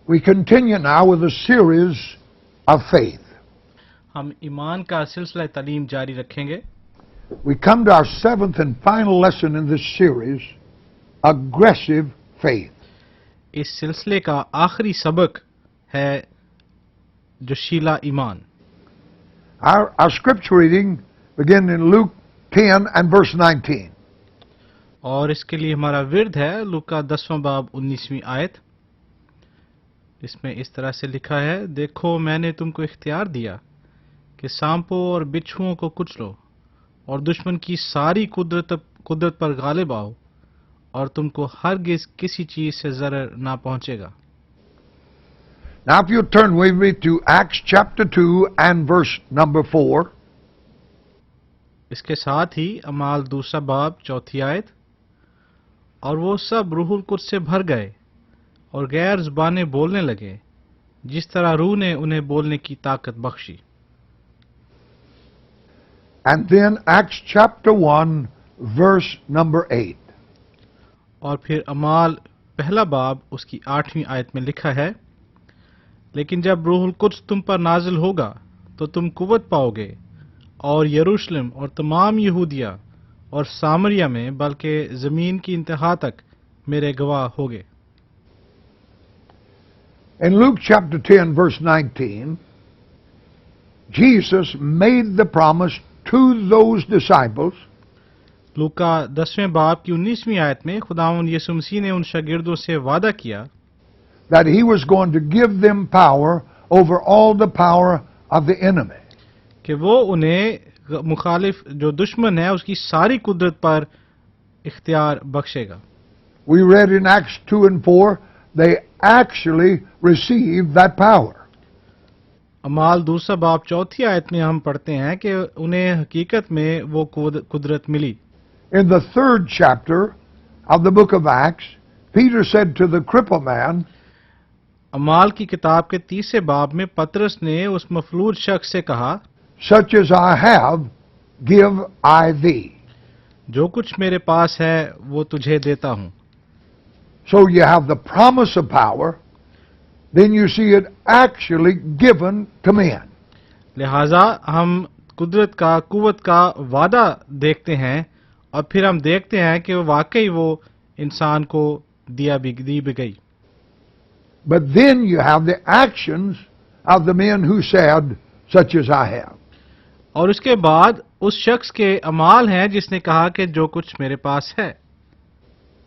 We continue now with a series of faith. हम ईमान का सिलसिला तालीम जारी रखेंगे। We come to our seventh and final lesson in this series, aggressive faith. इस सिलसिले का आखिरी सबक है जोशीला ईमान। Our scripture reading begins in Luke 10 and verse 19. और इसके लिए हमारा विर्द है लूका 10वां बाब 19वीं आयत। इसमें इस तरह से लिखा है, देखो मैंने तुमको इख्तियार दिया कि सांपों और बिच्छुओं को कुचलो और दुश्मन की सारी कुदरत पर गालिब आओ और तुमको हरगिज किसी चीज से ज़रर ना पहुंचेगा। Now if you turn with me to Acts chapter 2 and verse number 4. इसके साथ ही अमाल 2 बाब 4 आयत। और वो सब रूहुल कुद्स से भर गए और गैर ज़ुबानें बोलने लगे जिस तरह रूह ने उन्हें बोलने की ताकत Bakshi. And then Acts chapter 1 verse number 8. और फिर अमाल 1 बाब उसकी 8वीं आयत में लिखा है, लेकिन जब रूहुल कुद्स तुम पर नाजिल होगा तो तुम कुव्वत पाओगे और यरूशलेम और तमाम यहूदिया और सामरिया में बल्कि जमीन की इंतहा तक मेरे गवाह होगे। In Luke chapter 10 verse 19, Jesus made the promise to those disciples लूका 10वें बाब की 19वीं आयत में खुदावंद यीशु मसीह ने उन शागिर्दों से वादा किया that he was going to give them power over all the power of the enemy. कि वो उन्हें मुखालिफ जो दुश्मन है उसकी सारी कुदरत पर इख्तियार बख्शेगा। We read in Acts 2 and 4, they actually received that power. अमाल 2 बाब 4 आयत में हम पढ़ते हैं कि उन्हें हकीकत में वो कुदरत मिली। In the 3rd chapter of the book of Acts, Peter said to the crippled man, अमाल की किताब के 3 बाब में पतरस ने उस मफलूज शख्स से कहा, such as I have, give I thee. जो कुछ मेरे पास है वो तुझे देता हूं। So you have the promise of power, then you see it actually given to men. लिहाजा हम कुव्वत का वादा देखते हैं और फिर हम देखते हैं कि वाकई वो इंसान को दी भी गई। But then you have the actions of the men who said, such as I have. और उसके बाद उस शख्स के अमाल हैं जिसने कहा कि जो कुछ मेरे पास है।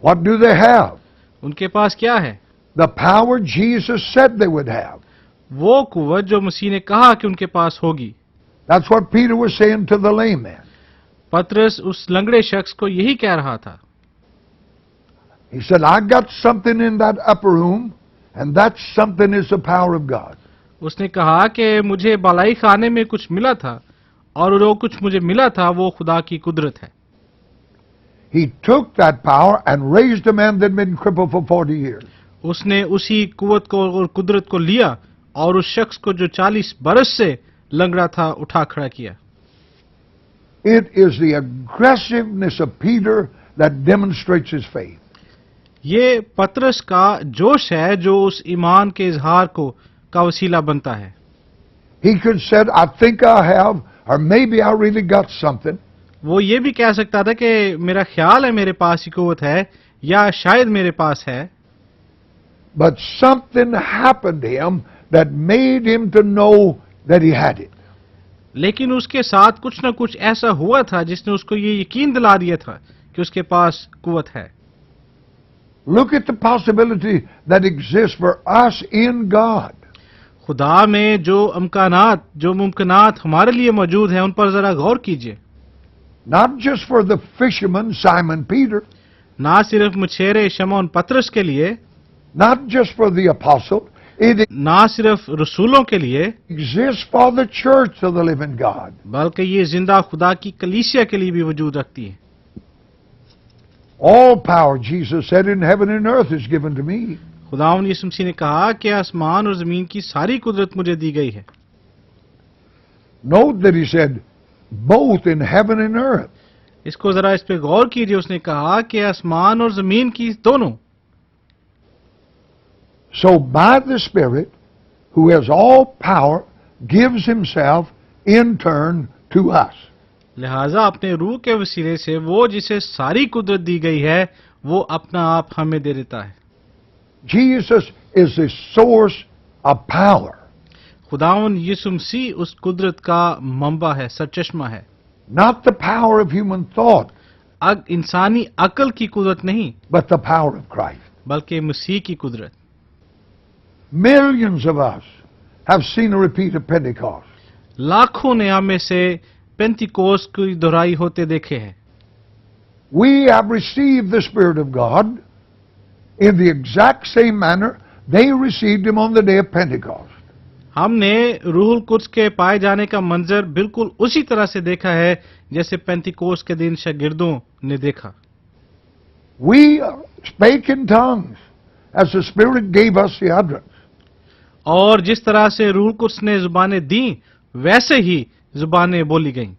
What do they have? उनके पास क्या है? The power Jesus said they would have. वो कुव्वत जो मसीह ने कहा कि उनके पास होगी। That's what Peter was saying to the lame man. पतरस उस लंगड़े शख्स को यही कह रहा था। He said, I got something in that upper room, and that something is the power of God. उसने कहा कि मुझे बालाई खाने में कुछ मिला था और जो कुछ मुझे मिला था वो खुदा की कुदरत है। He took that power and raised a man that had been crippled for 40 years. उसने उसी कुव्वत को और कुदरत को लिया और उस शख्स को जो 40 बरस से लंगड़ा था उठा खड़ा किया। It is the aggressiveness of Peter that demonstrates his faith. ये पतरस का जोश है जो उस ईमान के इजहार का वसीला बनता है। He could said, I think I have, or maybe I really got something. वो ये भी कह सकता था कि मेरा ख्याल है मेरे पास ही कुव्वत है या शायद मेरे पास है। But something happened to him that made him to know that he had it. लेकिन उसके साथ कुछ न कुछ ऐसा हुआ था जिसने उसको ये यकीन दिला दिया था कि उसके पास कुव्वत है। Look at the possibility that exists for us in God. खुदा में जो मुमकिनात हमारे लिए मौजूद हैं उन पर जरा गौर कीजिए। Not just for the fisherman Simon Peter, ना सिर्फ मछेरे शमौन पतरस के लिए, not just for the apostle, it ना सिर्फ रसूलों के लिए, exists for the church of the living God. बल्कि ये जिंदा खुदा की कलीसिया के लिए भी वजूद रखती है। All power, Jesus said, in heaven and earth is given to me. खुदावंद यीशु मसीह ने कहा कि आसमान और जमीन की सारी कुदरत मुझे दी गई है। Note that he said, both in heaven and earth. इसको जरा इस पे गौर कीजिए, उसने कहा कि आसमान और जमीन की दोनों। So by the Spirit, who has all power, gives himself in turn to us. लिहाजा अपने रूह के वसीले से वो जिसे सारी कुदरत दी गई है वो अपना आप हमें दे देता है। Jesus is the source of power, खुदावन यीशु मसीह उस कुदरत का मंबा है, सरचश्मा है। not the power of human thought, इंसानी अकल की कुदरत नहीं, but the power of Christ. बल्कि मसीह की कुदरत। Millions of us have seen a repeat of Pentecost. लाखों ने हमें से पेंतिकोस की दोहराई होते देखे हैं। We have received the Spirit of God in the exact same manner they received him on the day of Pentecost. हमने रूहुल कुद्स के पाए जाने का मंजर बिल्कुल उसी तरह से देखा है जैसे पेंतिकोस के दिन शागिर्दों ने देखा। We spake in tongues as the Spirit gave us the utterance. और जिस तरह से रूहुल कुद्स ने जुबानें दी वैसे ही जुबानें बोली गईं।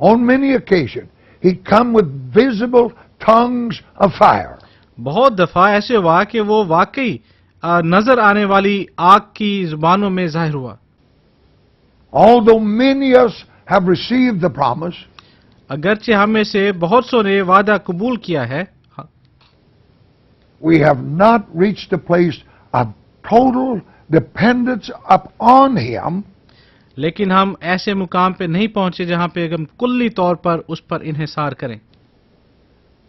On many occasions, he come with visible tongues of fire. बहुत दफा ऐसे हुआ कि वो वाकई नजर आने वाली आग की जुबानों में जाहिर हुआ। Although many of us have received the promise, अगरचे हमें से बहुत सौ ने वादा कबूल किया है, we have not reached a place of total dependence upon him, लेकिन हम ऐसे मुकाम पे नहीं पहुंचे जहां पे हम कुल्ली तौर पर उस पर इन्हिसार करें,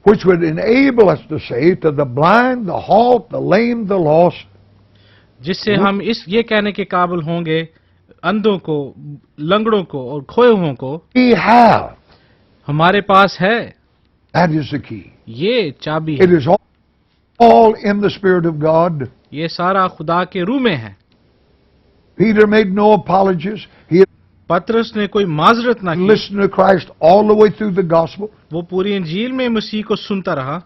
which would enable us to say to the blind, the halt, the lame, the lost, जिससे हम ये कहने के काबिल होंगे अंधों को, लंगड़ों को और खोए हुओं को, we have. हमारे पास है। That is the key. ये चाबी It है। is all in the Spirit of God. ये सारा खुदा के रूह में है। Peter made no apologies. He had पतरस ने कोई माजरत ना की, listened to Christ all the way through the gospel. वो पूरी इंजील में मसीह को सुनता रहा।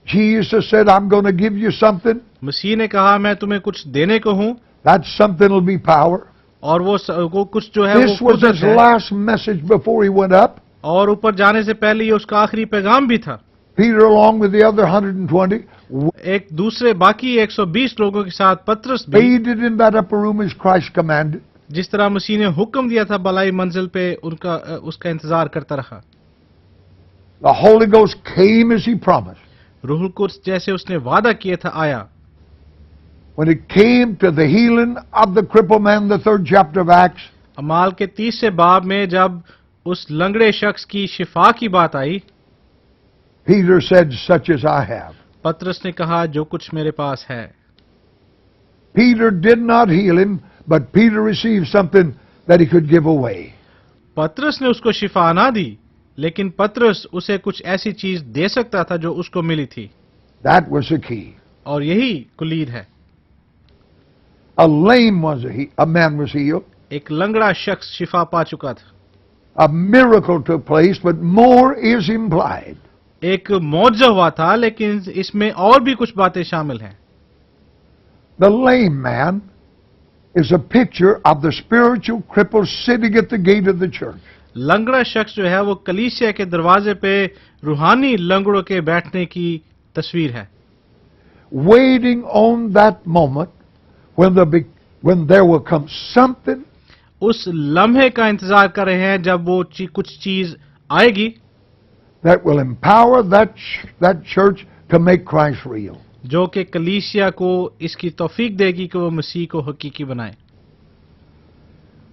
Jesus said, I'm going to give you something. मसीह ने कहा मैं तुम्हें कुछ देने को हूं, That something will be power. और वो कुछ जो है This वो was कुदरत his है। last message before he went up. और ऊपर जाने से पहले ये उसका आखिरी पैगाम भी था। Peter, along with the other 120, एक दूसरे बाकी 120 लोगों के साथ पतरस भी, waited in that upper room as Christ commanded. जिस तरह मसीह ने हुक्म दिया था बलाई मंजिल पे उसका इंतजार करता रहा। The Holy Ghost came as he promised. रूहुल कुद्स जैसे उसने वादा किया था आया। When it came to the healing of the crippled man, the 3rd chapter of Acts, अमाल के 30 बाब में जब उस लंगड़े शख्स की शिफा की बात आई, Peter said, such as I have. पतरस ने कहा जो कुछ मेरे पास है। Peter did not heal him, but Peter received something that he could give away. पतरस ने उसको शिफा ना दी, लेकिन पतरस उसे कुछ ऐसी चीज दे सकता था जो उसको मिली थी, That was the key. और यही कुलीद है। A lame a man was healed. एक लंगड़ा शख्स शिफा पा चुका था। A miracle took place, but more is implied. एक मौजज़ा हुआ था, लेकिन इसमें और भी कुछ बातें शामिल हैं। The lame man is a picture of the spiritual cripple sitting at the gate of the church. लंगड़ा शख्स जो है वो कलीसिया के दरवाजे पे रूहानी लंगड़ों के बैठने की तस्वीर है, Waiting on that moment when there will come something उस लम्हे का इंतजार कर रहे हैं जब वो कुछ चीज आएगी that will empower that church to make Christ real. जो कि कलीसिया को इसकी तौफीक देगी कि वो मसीह को हकीकी बनाए।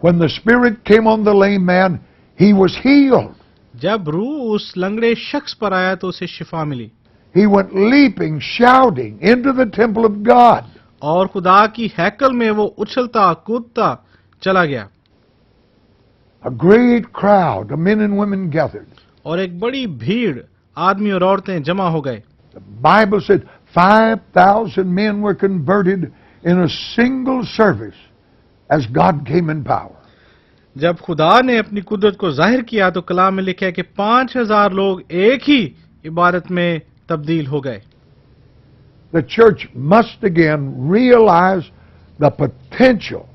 When the Spirit came on the lame man, he was healed. जब रूह उस लंगड़े शख्स पर आया तो उसे शिफा मिली, He went leaping, shouting into the temple of God. और खुदा की हैकल में वो उछलता कूदता चला गया। A great crowd of men and women gathered. और एक बड़ी भीड़ आदमी और औरतें जमा हो गए। The Bible said 5,000 men were converted in a single service as God came in power. जब खुदा ने अपनी कुदरत को जाहिर किया तो कलाम में लिखा है कि 5,000 लोग एक ही इबादत में तब्दील हो गए। The church must again realize the potential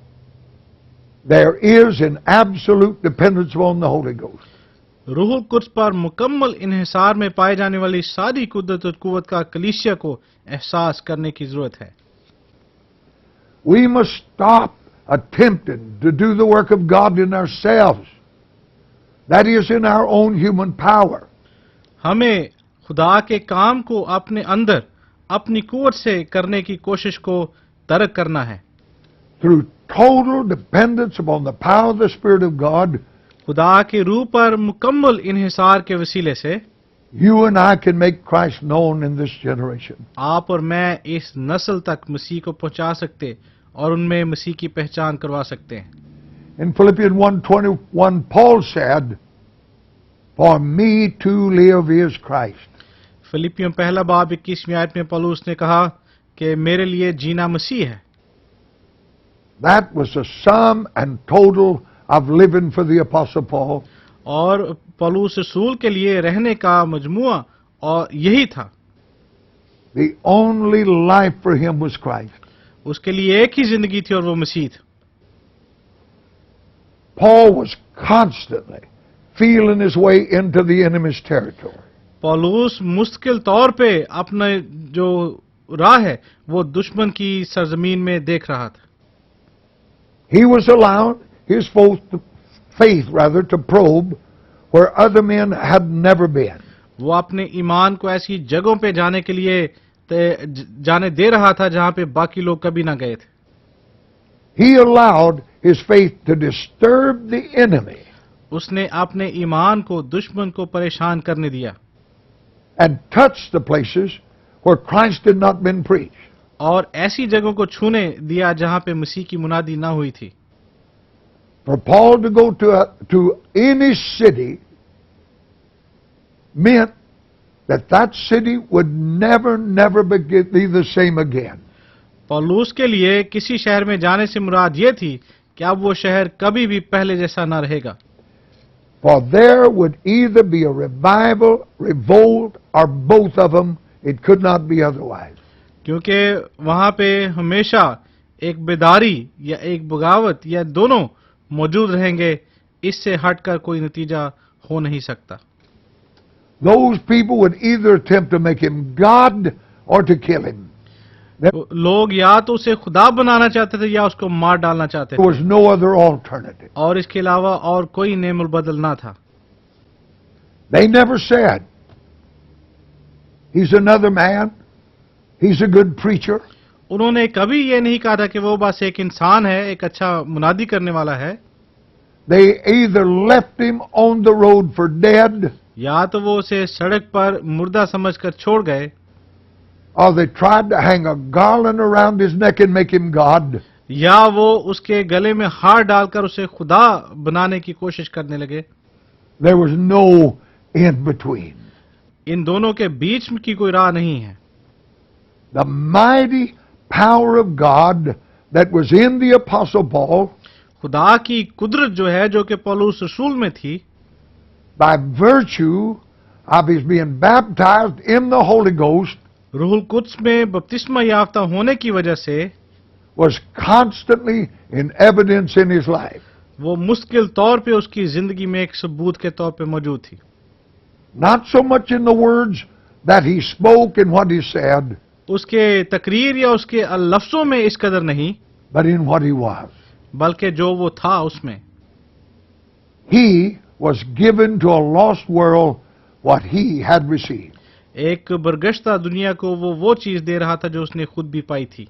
there is in absolute dependence upon the Holy Ghost. रूहुल कुद्स पर मुकम्मल इन्हिसार में पाए जाने वाली सारी कुदरत और कुव्वत का कलीसिया को एहसास करने की जरूरत है। We must stop attempting to do the work of God in ourselves. That is in our own human power. हमें खुदा के काम को अपने अंदर अपनी कुवत से करने की कोशिश को तर्क करना है। Through total dependence upon the power of the Spirit of God, खुदा के रूह पर मुकम्मल इन्हिसार के वसीले से you and I can make Christ known in this generation. आप और मैं इस नस्ल तक मसीह को पहुंचा सकते और उनमें मसीह की पहचान करवा सकते हैं। In Philippians 1:21, Paul said, "For me to live is Christ." फिलिपियों पहला बाब 21वीं आयत में पौलुस ने कहा कि मेरे लिए जीना मसीह है। That was the sum and total of living for the Apostle Paul. और पौलुस रसूल के लिए रहने का मजमुआ और यही था। The only life for him was Christ. उसके लिए एक ही जिंदगी थी और वो मसीह था। Paul was constantly feeling his way into the enemy's territory. पौलुस मुश्किल तौर पे अपने जो राह है वो दुश्मन की सरजमीन में देख रहा था। He was allowed his faith to probe where other men had never been. वो अपने ईमान को ऐसी जगहों पे जाने के लिए जाने दे रहा था जहां पे बाकी लोग कभी ना गए थे। He allowed his faith to disturb the enemy उसने अपने ईमान को दुश्मन को परेशान करने दिया and touch the places where Christ had not been preached. और ऐसी जगहों को छूने दिया जहां पे मसीह की मुनादी ना हुई थी। For Paul to go to any city meant that city would never be the same again. पौलुस के लिए किसी शहर में जाने से मुराद ये थी कि अब वो शहर कभी भी पहले जैसा ना रहेगा। For there would either be a revival, revolt, or both of them. It could not be otherwise. क्योंकि वहां पे हमेशा एक बेदारी या एक बगावत या दोनों मौजूद रहेंगे, इससे हटकर कोई नतीजा हो नहीं सकता। Those people would either attempt to make him God or to kill him. लोग या तो उसे खुदा बनाना चाहते थे या उसको मार डालना चाहते There थे was no other alternative. और इसके अलावा और कोई नेमुल बदल ना था। They never said, "He's another man. He's a good preacher." उन्होंने कभी ये नहीं कहा था कि वो बस एक इंसान है, एक अच्छा मुनादी करने वाला है। They either left him on the road for dead, या तो वो उसे सड़क पर मुर्दा समझकर छोड़ गए, or they tried to hang a garland around his neck and make him God. या वो उसके गले में हार डालकर उसे खुदा बनाने की कोशिश करने लगे। There was no in between. इन दोनों के बीच की कोई राह नहीं है। The mighty power of God that was in the Apostle Paul, खुदा की कुदरत जो है जो कि पौलुस रसूल में थी, by virtue of his being baptized in the Holy Ghost, रूहुल कुद्स में बपतिस्मा याफ्ता होने की वजह से was constantly in evidence in his life. वो मुश्किल तौर पे उसकी जिंदगी में एक सबूत के तौर पे मौजूद थी। Not so much in the words that he spoke and what he said, उसके तकरीर या उसके लफ्जों में इस कदर नहीं, but in what he was. बल्कि जो वो था उसमें। He was given to a lost world what he had received. एक बरगश्ता दुनिया को वो चीज दे रहा था जो उसने खुद भी पाई थी।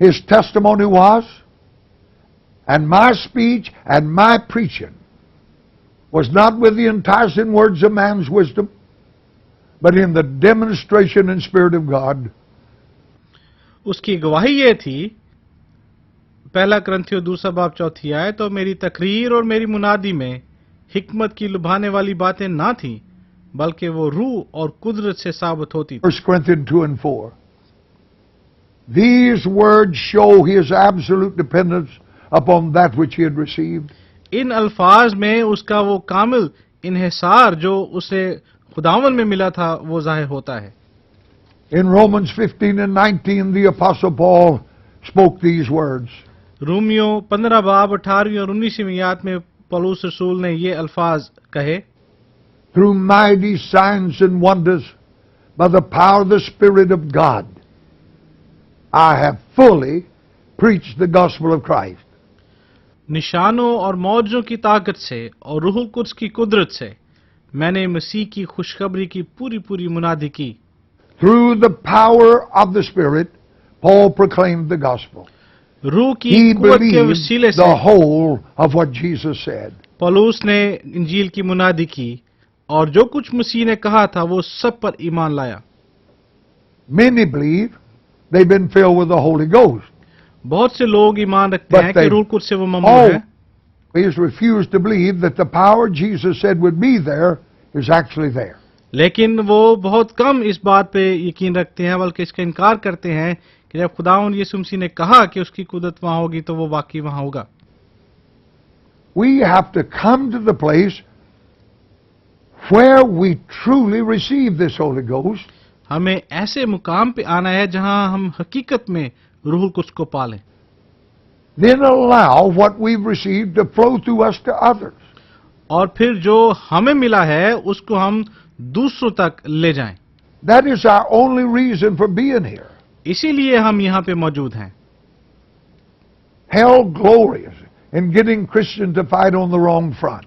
His testimony was, and my speech and my preaching was not with the enticing words of man's wisdom, but in the demonstration and Spirit of God. उसकी गवाही ये थी, पहला करंथियों 2 बाब 4 आयत, तो मेरी तकरीर और मेरी मुनादी में हिकमत की लुभाने वाली बातें ना थी, बल्कि वो रूह और कुदरत से साबित होती थी। 1 Corinthians 2 and 4. These words show his absolute dependence upon that which he had received. इन अल्फाज में उसका वो कामिल इन्हिसार जो उसे खुदावन में मिला था वो जाहिर होता है। In Romans 15 and 19, the Apostle Paul spoke these words. Romeo 15 बाब 18वीं और 19वीं आयत में पौलुस रसूल ने ये अल्फाज कहे, Through mighty signs and wonders by the power of the Spirit of God, I have fully preached the gospel of Christ. निशानों और मौजों की ताकत से और रूहुल कुद्स की कुदरत से मैंने मसीह की खुशखबरी की पूरी पूरी मुनादी की। Through the power of the Spirit, Paul proclaimed the gospel. रूह की He कुव्वत के believed वसीले से the whole of what Jesus said. पौलुस ने इंजील की मुनादी की और जो कुछ मसीह ने कहा था वो सब पर ईमान लाया। Many believe they've been filled with the Holy Ghost. बहुत से लोग ईमान रखते But हैं कि they रूह कुद्स से वो ममलूक है, always refuse to believe that the power Jesus said would be there is actually there. लेकिन वो बहुत कम इस बात पे यकीन रखते हैं, बल्कि इसका इनकार करते हैं कि जब खुदावंद यीशु मसीह ने कहा कि उसकी कुदरत वहां होगी तो वो वाकई वहां होगा। We have to come to the place where we truly receive this Holy Ghost, हमें ऐसे मुकाम पे आना है जहां हम हकीकत में रूहुल कुद्स को पालें, then allow what we've received to flow through us to others. और फिर जो हमें मिला है उसको हम दूसरों तक ले जाएं। That is our only reason for being here. इसीलिए हम यहाँ पे मौजूद हैं। Hell glories in getting Christians to fight on the wrong front.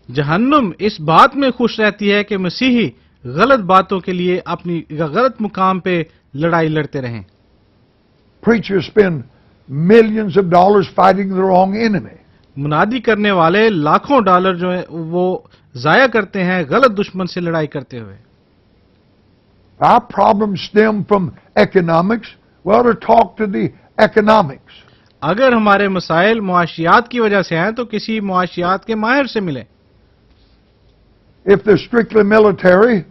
जहन्नुम इस बात में खुश रहती है कि मसीही गलत बातों के लिए अपनी गलत मुकाम पे लड़ाई लड़ते रहें। Preachers spend millions of dollars fighting the wrong enemy. मुनादी करने वाले लाखों डॉलर जो है वो जाया करते हैं गलत दुश्मन से लड़ाई करते हुए। Our problems stem from economics. We ought to talk to the economics. अगर हमारे मसाइल मुआशियात की वजह से हैं तो किसी मुआशियात के माहिर से मिलें। If they're strictly military,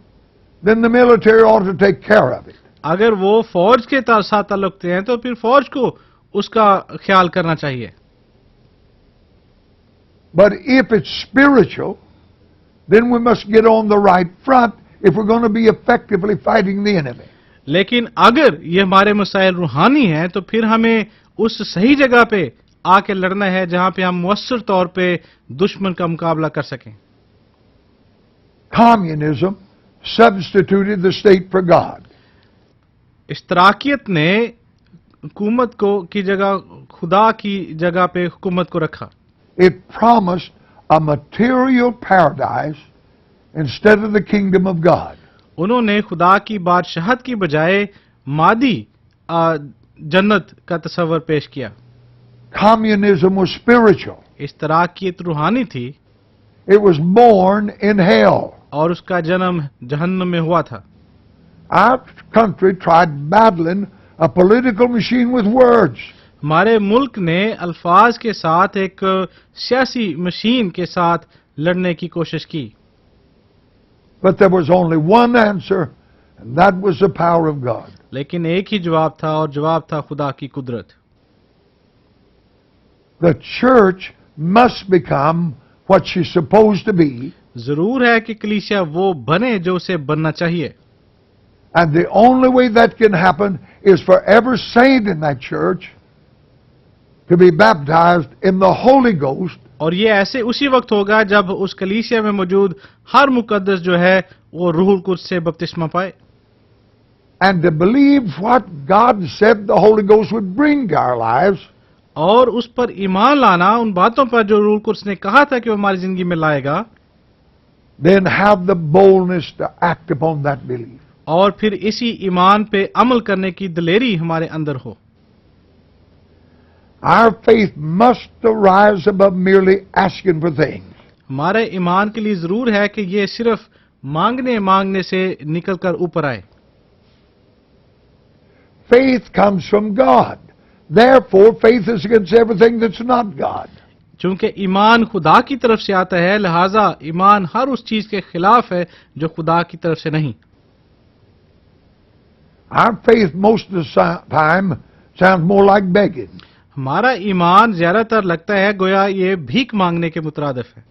then the military ought to take care of it. अगर वो फौज के साथ ताल्लुकते हैं तो फिर फौज को उसका ख्याल करना चाहिए। But if it's spiritual, then we must get on the right front if we're going to be effectively fighting the enemy. लेकिन अगर ये हमारे मसाइल रूहानी हैं तो फिर हमें उस सही जगह पे आके लड़ना है जहां पे हम मुअस्सर तौर पे दुश्मन का मुकाबला कर सकें। Communism substituted the state for God. इश्तराकियत ने हुकूमत को की जगह खुदा की जगह पे हुकूमत को रखा। It promised a material paradise instead of the kingdom of God. उन्होंने खुदा की बादशाहत की बजाय मादी जन्नत का तस्वर पेश किया। Communism was spiritual. इश्तराकियत रूहानी थी It was born in hell. और उसका जन्म जहन्नम में हुआ था। Our country tried battling a political machine with words. हमारे मुल्क ने अल्फाज के साथ एक सियासी मशीन के साथ लड़ने की कोशिश की, But there was only one answer, and that was the power of God. लेकिन एक ही जवाब था और जवाब था खुदा की कुदरत। The church must become what she's supposed to be, जरूर है कि कलीसिया वो बने जो उसे बनना चाहिए, and the only way that can happen is for every saint in that church to be baptized in the Holy Ghost, और ये ऐसे उसी वक्त होगा जब उस कलीसिया में मौजूद हर मुकद्दस जो है वो रूहुल कुद्स से बपतिस्मा पाए, and to believe what God said the Holy Ghost would bring to our lives, और उस पर ईमान लाना उन बातों पर जो रूहुल कुद्स ने कहा था कि वो हमारी जिंदगी में लाएगा, then have the boldness to act upon that belief. और फिर इसी ईमान पे अमल करने की दिलेरी हमारे अंदर हो। Our faith must arise above merely asking for things. हमारे ईमान के लिए जरूर है कि ये सिर्फ मांगने से निकलकर ऊपर आए। Faith comes from God. Therefore, faith is against everything that's not God. चूंकि ईमान खुदा की तरफ से आता है, लिहाजा ईमान हर उस चीज के खिलाफ है जो खुदा की तरफ से नहीं। Our faith most of the time sounds more like begging. हमारा ईमान ज्यादातर लगता है गोया ये भीख मांगने के मुतरादिफ है।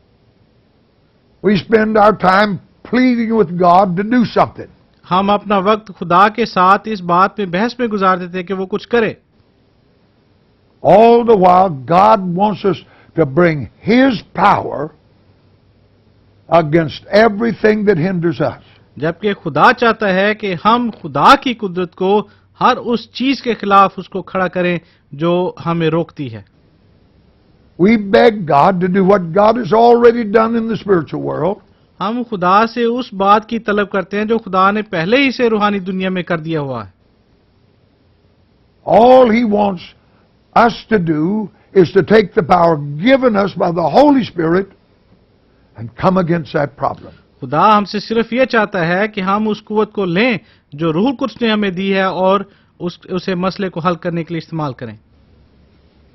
We spend our time pleading with God to do something. हम अपना वक्त खुदा के साथ इस बात में बहस में गुजार देते हैं कि वो कुछ करे। All the while, God wants us to bring His power against everything that hinders us. जबकि खुदा चाहता है कि हम खुदा की कुदरत को हर उस चीज के खिलाफ उसको खड़ा करें जो हमें रोकती है। We beg God to do what God has already done in the spiritual world. हम खुदा से उस बात की तलब करते हैं जो खुदा ने पहले ही से रूहानी दुनिया में कर दिया हुआ है। All He wants us to do is to take the power given us by the Holy Spirit and come against that problem. खुदा हमसे सिर्फ ये चाहता है कि हम उस कुव्वत को लें जो रूह कुद्स ने हमें दी है और उसे मसले को हल करने के लिए इस्तेमाल करें।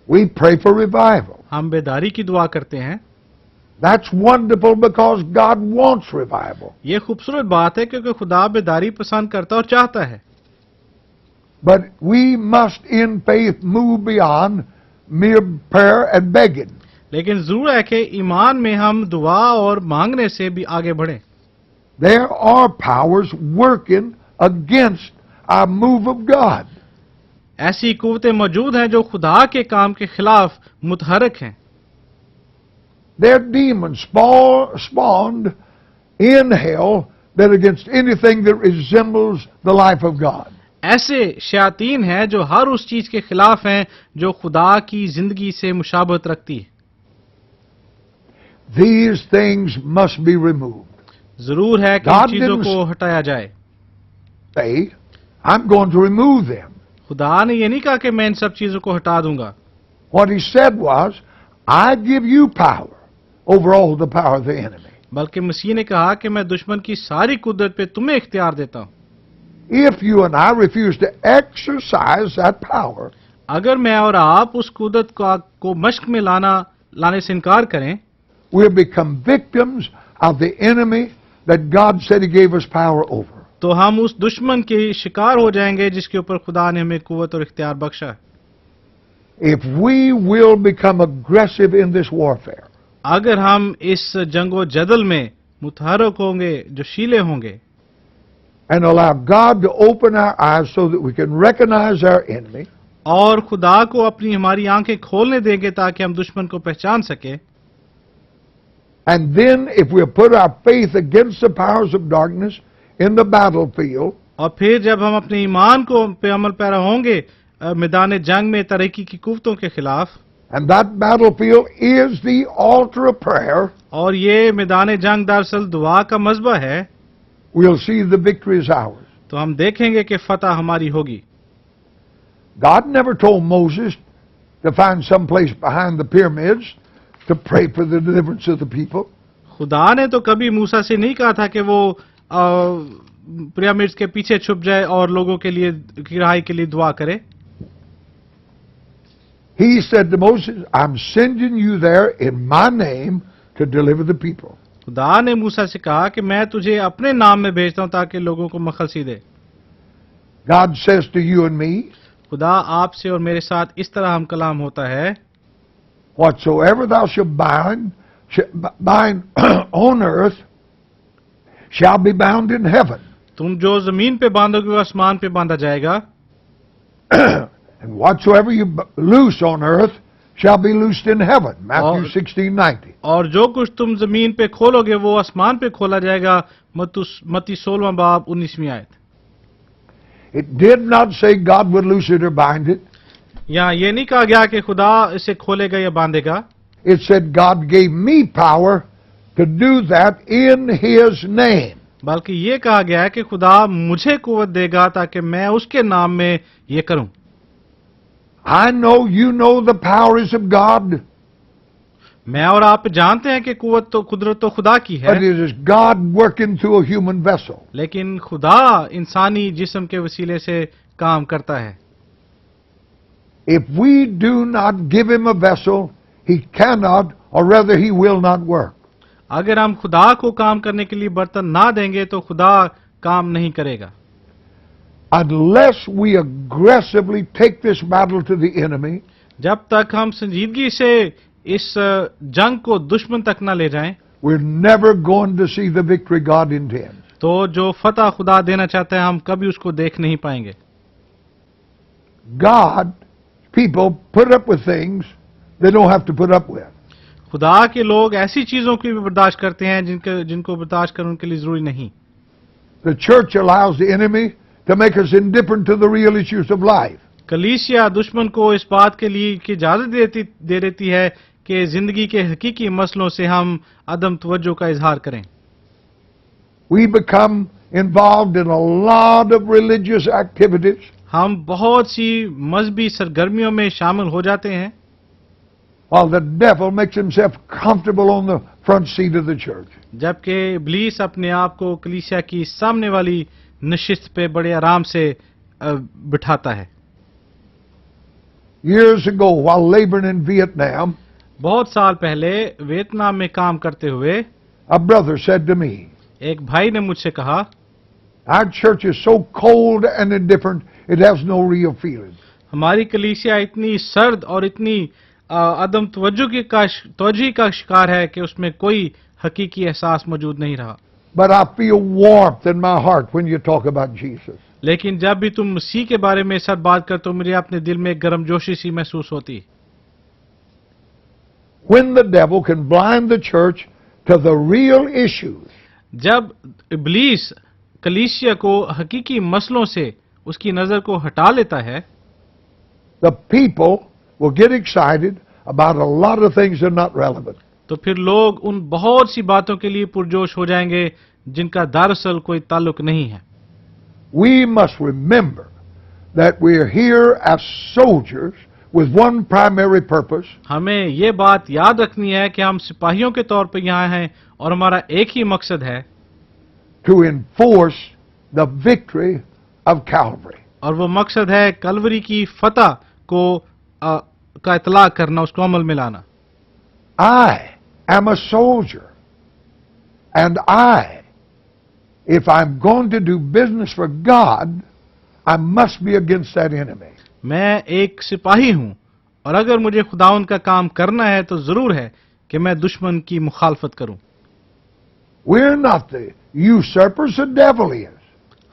We pray for revival. हम बेदारी की दुआ करते हैं। That's wonderful because God wants revival. ये खूबसूरत बात है क्योंकि खुदा बेदारी पसंद करता और चाहता है। But we must in faith move beyond mere prayer and begging. लेकिन जरूर है कि ईमान में हम दुआ और मांगने से भी आगे बढ़ें। There are powers working against our move of God. ऐसी कुव्वतें मौजूद हैं जो खुदा के काम के खिलाफ मुतहरक हैं। There are demons spawned in hell that are against anything that resembles the life of God. ऐसे शयातीन हैं जो हर उस चीज के खिलाफ हैं जो खुदा की जिंदगी से मुशाबहत रखती है। These things must be removed. जरूर है कि इन चीजों को हटाया जाए। Say, I'm going to remove them. खुदा ने ये नहीं कहा कि मैं इन सब चीजों को हटा दूंगा। What he said was, I give you power over all the power of the enemy. बल्कि मसीह ने कहा कि मैं दुश्मन की सारी कुदरत पे तुम्हें इख्तियार देता हूं। If you and I refuse to exercise that power, अगर मैं और आप उस कुदरत को मश्क में लाने से इनकार करें, we'll become victims of the enemy that God said He gave us power over. तो हम उस दुश्मन के शिकार हो जाएंगे जिसके ऊपर खुदा ने हमें कुव्वत और इख्तियार बख्शा है। If we will become aggressive in this warfare, अगर हम इस जंगो जदल में मुतहरक होंगे, जोशीले होंगे, and allow God to open our eyes so that we can recognize our enemy, और खुदा को अपनी हमारी आंखें खोलने देंगे ताकि हम दुश्मन को पहचान सके, and then if we put our faith against the powers of darkness in the battlefield, और फिर जब हम अपने ईमान को पे अमल पैरा होंगे मैदान जंग में तरक्की की कुव्वतों के खिलाफ, and that battlefield is the altar of prayer, और ये मैदान जंग दरअसल दुआ का मज़बा है, we'll see the victory is ours. तो हम देखेंगे कि फतह हमारी होगी। God never told Moses to find some place behind the pyramids to pray for the deliverance of the people. खुदा ने तो कभी मूसा से नहीं कहा था कि वो पिरामिड्स के पीछे छुप जाए और लोगों के लिए रिहाई के लिए दुआ करे। He said to Moses, I'm sending you there in my name to deliver the people. खुदा ने मूसा से कहा कि मैं तुझे अपने नाम में भेजता हूं ताकि लोगों को मखलसी दे। God says to you and me, खुदा आपसे और मेरे साथ इस तरह हम कलाम होता है, whatsoever thou shalt bind on earth shall be bound in heaven. तुम जो जमीन पे बांधोगे वो आसमान पे बांधा जाएगा, and whatsoever you loose on earth shall be loosed in heaven. Matthew 16:90. और जो कुछ तुम जमीन पे खोलोगे वो आसमान पे खोला जाएगा। मत्ती 16वां बाब 19वीं आयत। It did not say God would loose it or bind it. यहाँ ये नहीं कहा गया कि खुदा इसे खोलेगा या बांधेगा। It said God gave me power to do that in His name. बल्कि ये कहा गया है कि खुदा मुझे कुव्वत देगा ताकि मैं उसके नाम में ये करूं। I know you know the powers of God. मैं और आप जानते हैं कि कुदरत तो खुदा की है, But it is God working through a human vessel. लेकिन खुदा इंसानी जिस्म के वसीले से काम करता है। If we do not give Him a vessel, He cannot, or rather He will not work. अगर हम खुदा को काम करने के लिए बर्तन ना देंगे तो खुदा काम नहीं करेगा। Unless we aggressively take this battle to the enemy, जब तक हम संजीदगी से इस जंग को दुश्मन तक न ले जाएं, we're never going to see the victory God intends. तो जो फतह खुदा देना चाहता है हम कभी उसको देख नहीं पाएंगे। God, people put up with things they don't have to put up with. खुदा के लोग ऐसी चीजों की भी बर्दाश्त करते हैं जिनको बर्दाश्त करने के लिए जरूरी नहीं। The church allows the enemy to make us indifferent to the real issues of life. कलीसिया दुश्मन को इस बात के लिए की इजाजत दे देती है कि जिंदगी के हकीकी मसलों से हम अदम तवज्जो का इजहार करें। We become involved in a lot of religious activities, हम बहुत सी मजहबी सरगर्मियों में शामिल हो जाते हैं, while the devil makes himself comfortable on the front seat of the church. जबकि इब्लीस अपने आप को कलीसिया की सामने वाली नशिस्त पे बड़े आराम से बिठाता है। Years ago, while laboring in Vietnam, बहुत साल पहले वियतनाम में काम करते हुए a brother said to me, एक भाई ने मुझसे कहा, our church is so cold and indifferent, it has no real feeling. हमारी कलीसिया इतनी सर्द और इतनी अदम तवज्जो का शिकार है कि उसमें कोई हकीकी एहसास मौजूद नहीं रहा। But I feel warmth in my heart when you talk about Jesus. लेकिन जब भी तुम मसीह के बारे में सब बात करते हो, मुझे अपने दिल में गर्मजोशी सी महसूस होती। When the devil can blind the church to the real issues, जब इब्लीस कलीसिया को हकीकी मसलों से उसकी नजर को हटा लेता है, the people will get excited about a lot of things that are not relevant. तो फिर लोग उन बहुत सी बातों के लिए पुरजोश हो जाएंगे जिनका दरअसल कोई ताल्लुक नहीं है। We must remember that we are here as soldiers with one primary purpose, हमें ये बात याद रखनी है कि हम सिपाहियों के तौर पर यहाँ हैं और हमारा एक ही मकसद है, to enforce the victory of Calvary. और वो मकसद है कलवरी की फतह को का इतलाक करना, उसको अमल में लाना। I am a soldier, and if I'm going to do business for God, I must be against that enemy. मैं एक सिपाही हूं और अगर मुझे खुदावंद का काम करना है तो जरूर है कि मैं दुश्मन की मुखालफत करूं। We're not the usurpers, the devil is.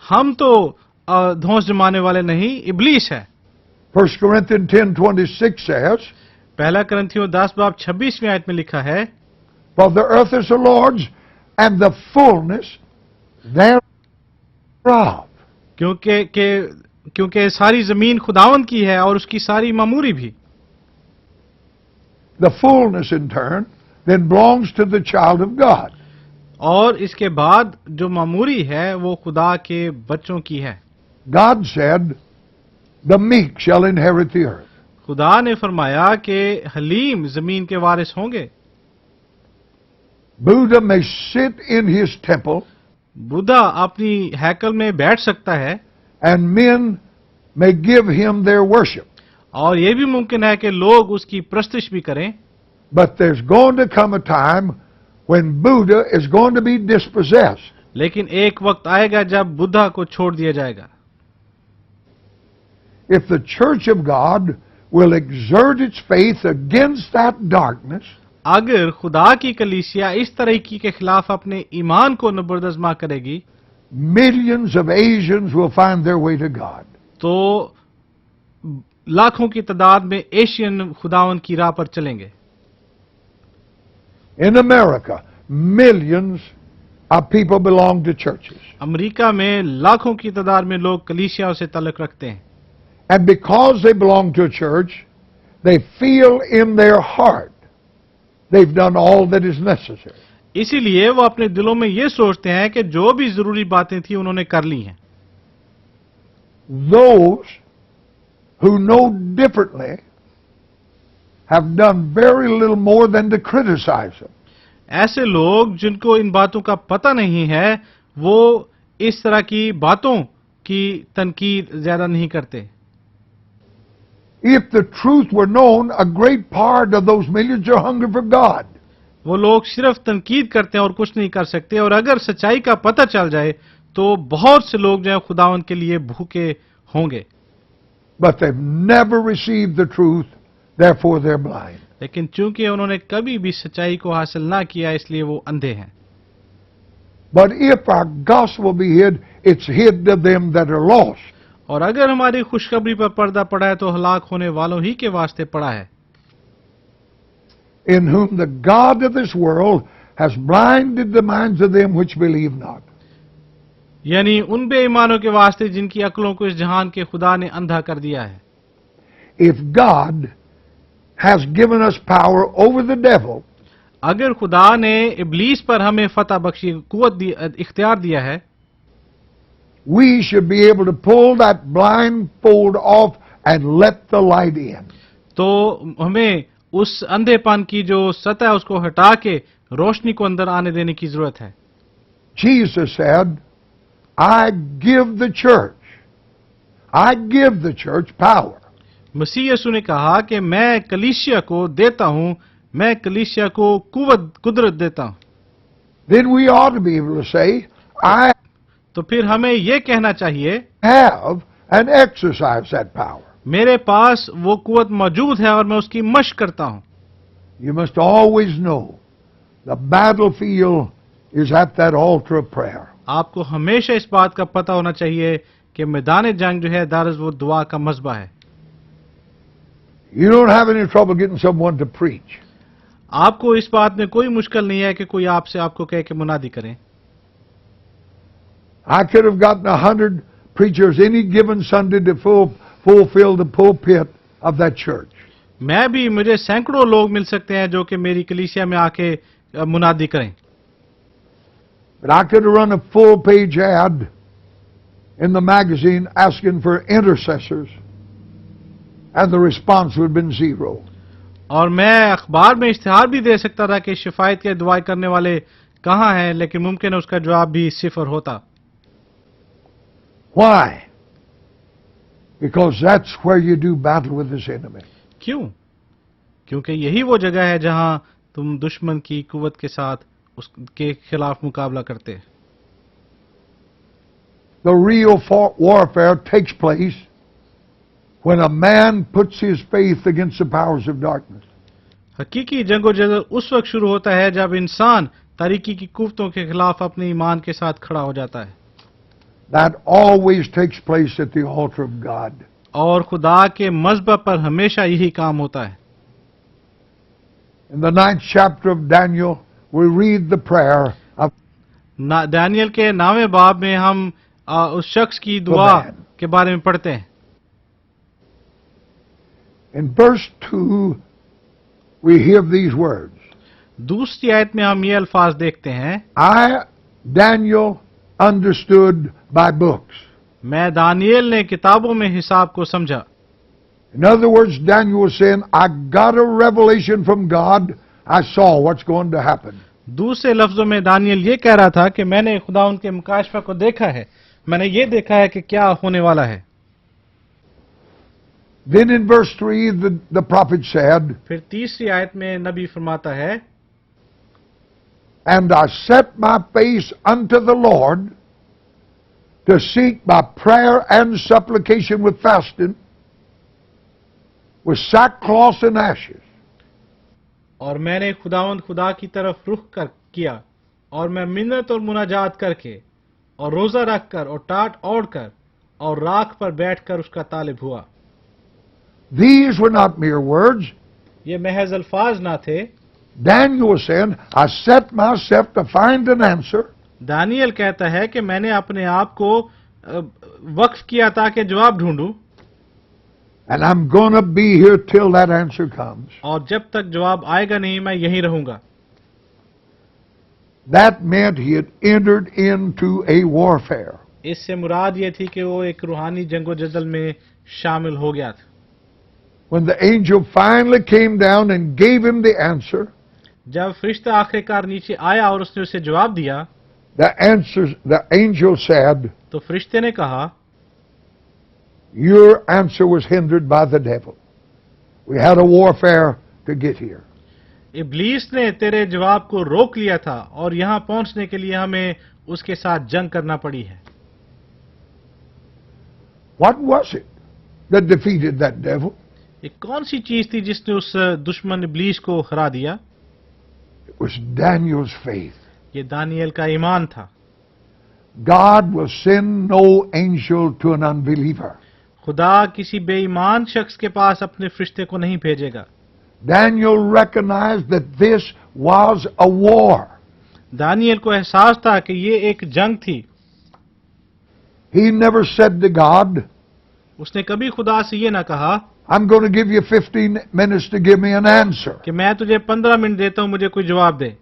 हम तो धौंस जमाने वाले नहीं, इब्लीस है। 1 Corinthians 10:26 says, पहला करंथियों 10:26 आयत में लिखा है, for the earth is the Lord's and the fullness thereof. क्योंकि सारी जमीन खुदावंद की है और उसकी सारी मामूरी भी। The fullness in turn then belongs to the child of God. और इसके बाद जो मामूरी है वो खुदा के बच्चों की है। God said, the meek shall inherit the earth. खुदा ने फरमाया कि हलीम जमीन के वारिस होंगे। Buddha may sit in his temple, Buddha अपनी हैकल में बैठ सकता है, and men may give him their worship. और ये भी मुमकिन है कि लोग उसकी प्रस्तिश भी करें, But there's going to come a time when Buddha is going to be dispossessed. लेकिन एक वक्त आएगा जब बुद्धा को छोड़ दिया जाएगा। If the church of God will exert its faith against that darkness, अगर खुदा की कलीसिया इस तरीके के खिलाफ अपने ईमान को नबरदज़मा करेगी, millions of Asians will find their way to God. तो लाखों की तादाद में एशियन खुदावन की राह पर चलेंगे। In America, millions of people belong to churches. America में लाखों की तादाद में लोग कलीसियाओं से ताल्लुक रखते हैं, And because they belong to a church, they feel in their heart they've done all that is necessary. इसीलिए वो अपने दिलों में ये सोचते हैं कि जो भी जरूरी बातें थी उन्होंने कर ली हैं। Those who know differently have done very little more than to criticize them. ऐसे लोग जिनको इन बातों का पता नहीं है, वो इस तरह की बातों की तनकीद ज्यादा नहीं करते। If the truth were known, a great part of those millions are hungry for God. वो लोग सिर्फ तनकीद करते हैं और कुछ नहीं कर सकते, और अगर सच्चाई का पता चल जाए तो बहुत से लोग जो है खुदावंद के लिए भूखे होंगे। But they've never received the truth, therefore they're blind. लेकिन चूंकि उन्होंने कभी भी सच्चाई को हासिल ना किया, इसलिए वो अंधे हैं। But if our gospel be hid, it's hid to them that are lost. और अगर हमारी खुशखबरी पर पर्दा पड़ा है तो हलाक होने वालों ही के वास्ते पड़ा है, in whom the God of this world has blinded the minds of them which believe not. यानी उन बेईमानों के वास्ते जिनकी अक्लों को इस जहान के खुदा ने अंधा कर दिया है। If God has given us power over the devil, अगर खुदा ने इब्लीस पर हमें फतह बख्शी, इख्तियार दिया है, we should be able to pull that blindfold off and let the light in. तो हमें उस अंधेपन की जो सतह है उसको हटा के रोशनी को अंदर आने देने की जरूरत है। Jesus said, I give the church power. मसीह यीशु ने कहा कि मैं कलीसिया को देता हूं, मैं कलीसिया को कुदरत देता हूं। Then we ought to be able to say, I तो फिर हमें यह कहना चाहिए, have and exercise that power. मेरे पास वो कुवत मौजूद है और मैं उसकी मशक करता हूं। You must always know the battlefield is at that altar of prayer. आपको हमेशा इस बात का पता होना चाहिए कि मैदान जंग जो है दरअसल वो दुआ का मसबा है। You don't have any trouble getting someone to preach. आपको इस बात में कोई मुश्किल नहीं है कि कोई आपसे आपको कह के मुनादी करें। I could have gotten 100 preachers any given Sunday to fulfill the pulpit of that church. मुझे सैकड़ों लोग मिल सकते हैं जो कि मेरी कलीसिया में आके मुनादी करें। But I could have run a full-page ad in the magazine asking for intercessors, and the response would have been zero. और मैं अखबार में इश्तिहार भी दे सकता था कि शिफायत के दुआएं करने वाले कहाँ हैं, लेकिन मुमकिन है उसका जवाब भी सिफर होता। Why? Because that's where you do battle with this enemy. क्यों? क्योंकि यही वो जगह है जहां तुम दुश्मन की कुवत के साथ उसके खिलाफ मुकाबला करते हैं। The real warfare takes place when a man puts his faith against the powers of darkness. हकीकी जंगोजदल उस वक्त शुरू होता है जब इंसान तारीकी की कुवतों के खिलाफ अपने ईमान के साथ खड़ा हो जाता है। That always takes place at the altar of God. और खुदा के मज़बा पर हमेशा यही काम होता है। In the 9th chapter of Daniel, we read the prayer of Daniel के 9वें बाब में हम उस शख्स की दुआ के बारे में पढ़ते हैं। In verse 2, we hear these words. दूसरी आयत में हम ये अल्फाज देखते हैं, I, Daniel, understood by books. मैं दानियल ने किताबों में हिसाब को समझा। In other words, Daniel was saying, I got a revelation from God. I saw what's going to happen. दूसरे लफ्जों में दानियल ये कह रहा था कि मैंने खुदा उनके मुकाशफा को देखा है, मैंने ये देखा है कि क्या होने वाला है। Then in verse 3, the prophet said, फिर तीसरी आयत में नबी फरमाता है, And I set my face unto the Lord to seek by prayer and supplication with fasting, with sackcloth and ashes. और मैंने खुदा की तरफ रुख किया और मैं मिन्नत और मुनाजात करके और रोजा रखकर और टाट ओढ़कर और राख पर बैठकर उसका तालिब हुआ। These were not mere words. ये महज अल्फाज ना थे। Daniel was saying, I set myself to find an answer. Daniel कहता है कि मैंने अपने आप को वक्फ किया ताकि जवाब ढूंढूं, And I'm going to be here till that answer comes. और जब तक जवाब आएगा नहीं मैं यहीं रहूंगा। That meant he had entered into a warfare. इससे मुराद ये थी कि वो एक रूहानी जंगोजदल में शामिल हो गया था। When the angel finally came down and gave him the answer, जब फरिश्ता आखिरकार नीचे आया और उसने उसे जवाब दिया, the angel said, तो फरिश्ते ने कहा, Your answer was hindered by the devil. We had a warfare to get here. इब्लीस ने तेरे जवाब को रोक लिया था और यहां पहुंचने के लिए हमें उसके साथ जंग करना पड़ी है। What was it that defeated that devil? ये कौन सी चीज थी जिसने उस दुश्मन इब्लीस को हरा दिया? It was Daniel's faith. ये दानियल का ईमान था। God will send no angel to an unbeliever. खुदा किसी बेईमान शख्स के पास अपने फरिश्ते को नहीं भेजेगा। Daniel recognized that this was a war. Daniel को एहसास था कि ये एक जंग थी। He never said to God, उसने कभी खुदा से ये ना कहा I'm going to give you 15 minutes to give me an answer. कि मैं तुझे 15 मिनट देता हूं, मुझे कोई जवाब दे।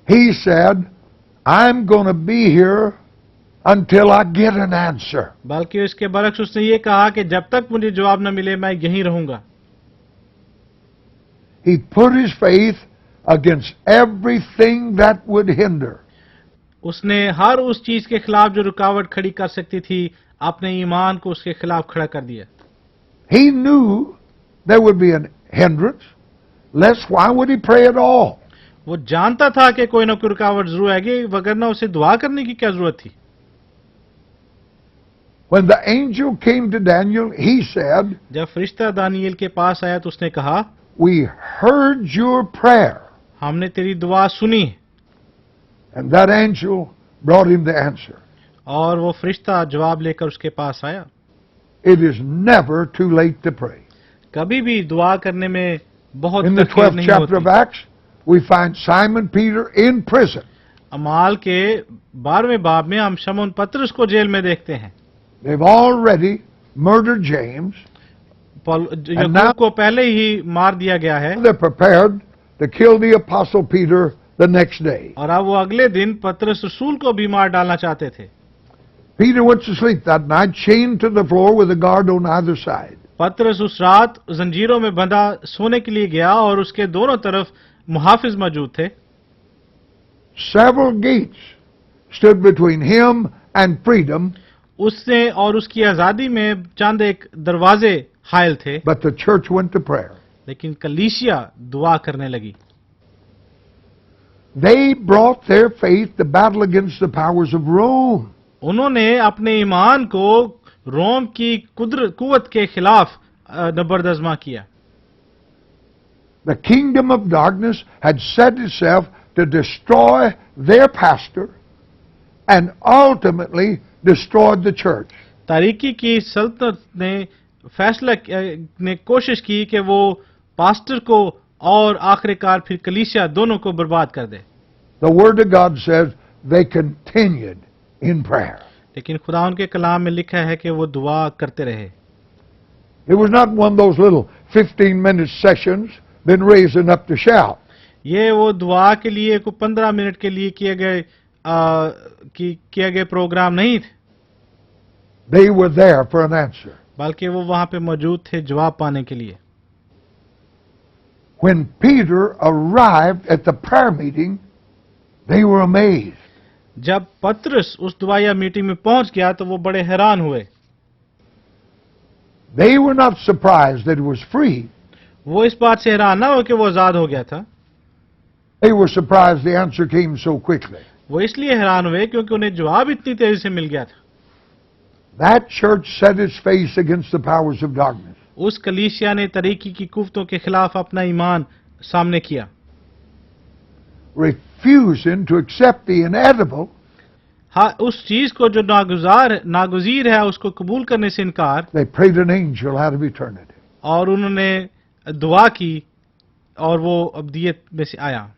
He said, I'm going to be here until I get an answer. बल्कि इसके बरक्स उसने ये कहा कि जब तक मुझे जवाब न मिले मैं यहीं रहूंगा। He put his faith against everything that would hinder. उसने हर उस चीज के खिलाफ जो रुकावट खड़ी कर सकती थी, अपने ईमान को उसके खिलाफ खड़ा कर दिया। He knew there would be an hindrance, lest why would he pray at all? वो जानता था कि कोई ना कोई रुकावट जरूर आएगी, वगरना उसे दुआ करने की क्या जरूरत थी। When the angel came to Daniel, he said, जब फरिश्ता दानियल के पास आया तो उसने कहा, we heard your prayer. हमने तेरी दुआ सुनी। And that angel brought him the answer. और वो फरिश्ता जवाब लेकर उसके पास आया। It is never too late to pray. कभी भी दुआ करने में बहुत In the तखीर 12th नहीं chapter of होती। Acts, we find Simon Peter in prison. अमाल के 12वें बाब में हम शमौन पतरस को जेल में देखते हैं। They've already murdered James. याकूब को पहले ही मार दिया गया है They're prepared to kill the apostle Peter the next day. और अब वो अगले दिन पतरस रसूल को भी मार डालना चाहते थे। Peter went to sleep that night, chained to the floor with a guard on either side. पतरस उस रात जंजीरों में बंधा सोने के लिए गया और उसके दोनों तरफ मुहाफिज मौजूद थे। Several gates stood between him and freedom, उससे और उसकी आजादी में चंद एक दरवाजे हायल थे, but the church went to prayer. लेकिन कलीसिया दुआ करने लगी। They brought their faith to battle against the powers of Rome. उन्होंने अपने ईमान को रोम की कुवत के खिलाफ नबरदज़मा किया। The kingdom of darkness had set itself to destroy their pastor and ultimately destroyed the church. तारीकी की सल्तनत ने फैसला ने कोशिश की कि वो पास्टर को और आखिरकार फिर कलीसिया दोनों को बर्बाद कर दे। The word of God says they continued in prayer. लेकिन खुदा उनके कलाम में लिखा है कि वो दुआ करते रहे। It was not one of those little 15-minute sessions been raising up to shout. ये वो दुआ के लिए को 15 मिनट के लिए किए गए प्रोग्राम नहीं थे, They were there for an answer. बल्कि वो वहां पे मौजूद थे जवाब पाने के लिए। When Peter arrived at the prayer meeting, they were amazed. जब पतरस उस दुआया मीटिंग में पहुंच गया तो वो बड़े हैरान हुए। They were not surprised that it was free. वो इस बात से हैरान ना हो कि वो आजाद हो गया था, They were surprised the answer came so quickly. वो इसलिए हैरान हुए क्योंकि उन्हें जवाब इतनी तेजी से मिल गया था। That church set its face against the powers of darkness. उस कलीसिया ने तरीकी की कुव्वतों के खिलाफ अपना ईमान सामने किया। Refusing to accept the inedible, हाँ, उस चीज को जो नागुजीर है उसको कबूल करने से इनकार, they prayed an angel out of eternity. और उन्होंने दुआ की और वो अब्दियत में से आया।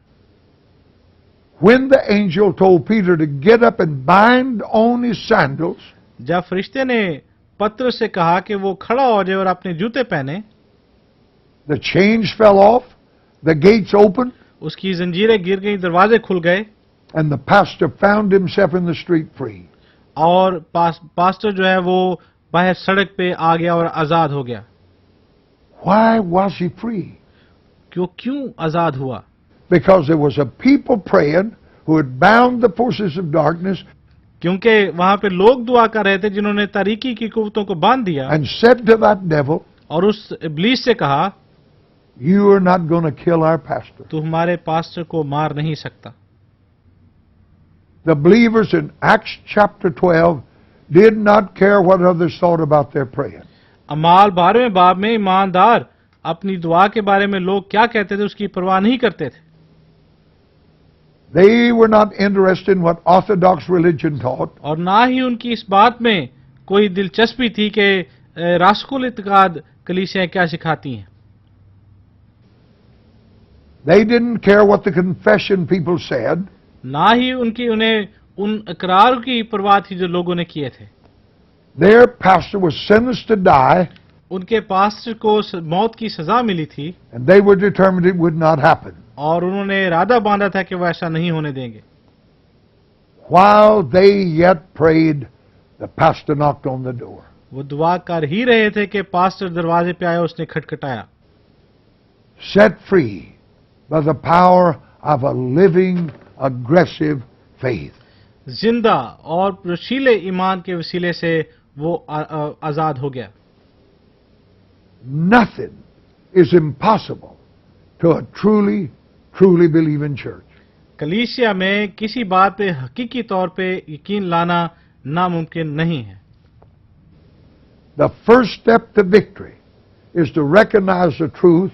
When the angel told Peter to get up and bind on his sandals, जब फरिश्ते ने पतरस से कहा कि वो खड़ा हो जाए और अपने जूते पहने, the chains fell off, the gates opened, उसकी जंजीरें गिर गई, दरवाजे खुल गए and the pastor found himself in the street free. और पास्टर जो है वो बाहर सड़क पे आ गया और आजाद हो गया। Why was he free? क्यों आजाद हुआ? Because there was a people praying who had bound the forces of darkness क्योंकि वहां पे लोग दुआ कर रहे थे जिन्होंने तारीकी की कुव्वतों को बांध दिया and said to that devil, और उस इब्लीस से कहा, you are not going to kill our pastor. तू हमारे पास्टर को मार नहीं सकता। The believers in Acts chapter 12 did not care what others thought about their praying. अमाल 12वें बाब में ईमानदार अपनी दुआ के बारे में लोग क्या कहते थे उसकी परवाह नहीं करते थे। They were not interested in what Orthodox religion taught. और ना ही उनकी इस बात में कोई दिलचस्पी थी कि रासकुल इत्तेकाद कलीसियां क्या सिखाती हैं। They didn't care what the confession people said. ना ही उन्हें उन इकरार की परवाह थी जो लोगों ने किए थे। Their pastor was sentenced to die, उनके पास्टर को मौत की सजा मिली थी and they were determined it would not happen. और उन्होंने इरादा बांधा था कि वह ऐसा नहीं होने देंगे। While they yet prayed, the pastor knocked on the door. वो दुआ कर ही रहे थे कि पास्टर दरवाजे पे आया, उसने खटखटाया। Set free by the power of a living, aggressive faith. जिंदा और प्रशीले ईमान के वसीले से वो आजाद हो गया। Nothing is impossible to a truly, truly believing church. कलीसिया में किसी बात पे हकीकी तौर पे यकीन लाना नामुमकिन नहीं है। The first step to victory is to recognize the truth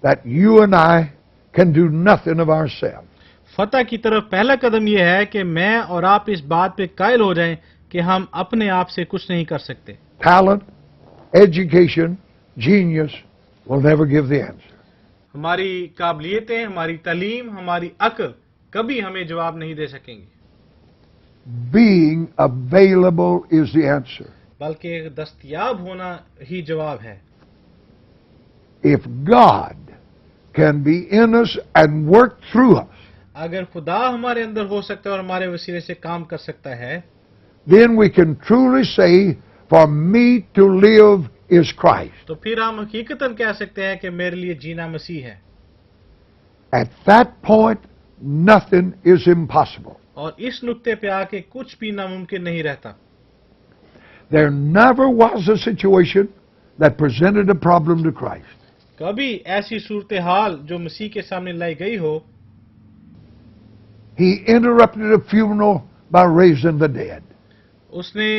that you and I can do nothing of ourselves. फतह की तरफ पहला कदम यह है कि मैं और आप इस बात पे कायल हो जाएं कि हम अपने आप से कुछ नहीं कर सकते। Talent, education, genius will never give the answer. हमारी काबिलियतें, हमारी तालीम, हमारी अक्ल कभी हमें जवाब नहीं दे सकेंगी। Being available is the answer. बल्कि दस्तयाब होना ही जवाब है। If God can be in us and work through us, अगर खुदा हमारे अंदर हो सकता है और हमारे वसीले से काम कर सकता है, then we can truly say, for me to live is Christ. तो फिर हम हकीकतन कह सकते हैं कि मेरे लिए जीना मसीह है। At that point, nothing is impossible. और इस नुक्ते पे आके कुछ भी नामुमकिन नहीं रहता। There never was a situation that presented a problem to Christ. कभी ऐसी सूरत हाल जो मसीह के सामने लाई गई हो, He interrupted a funeral by raising the dead. उसने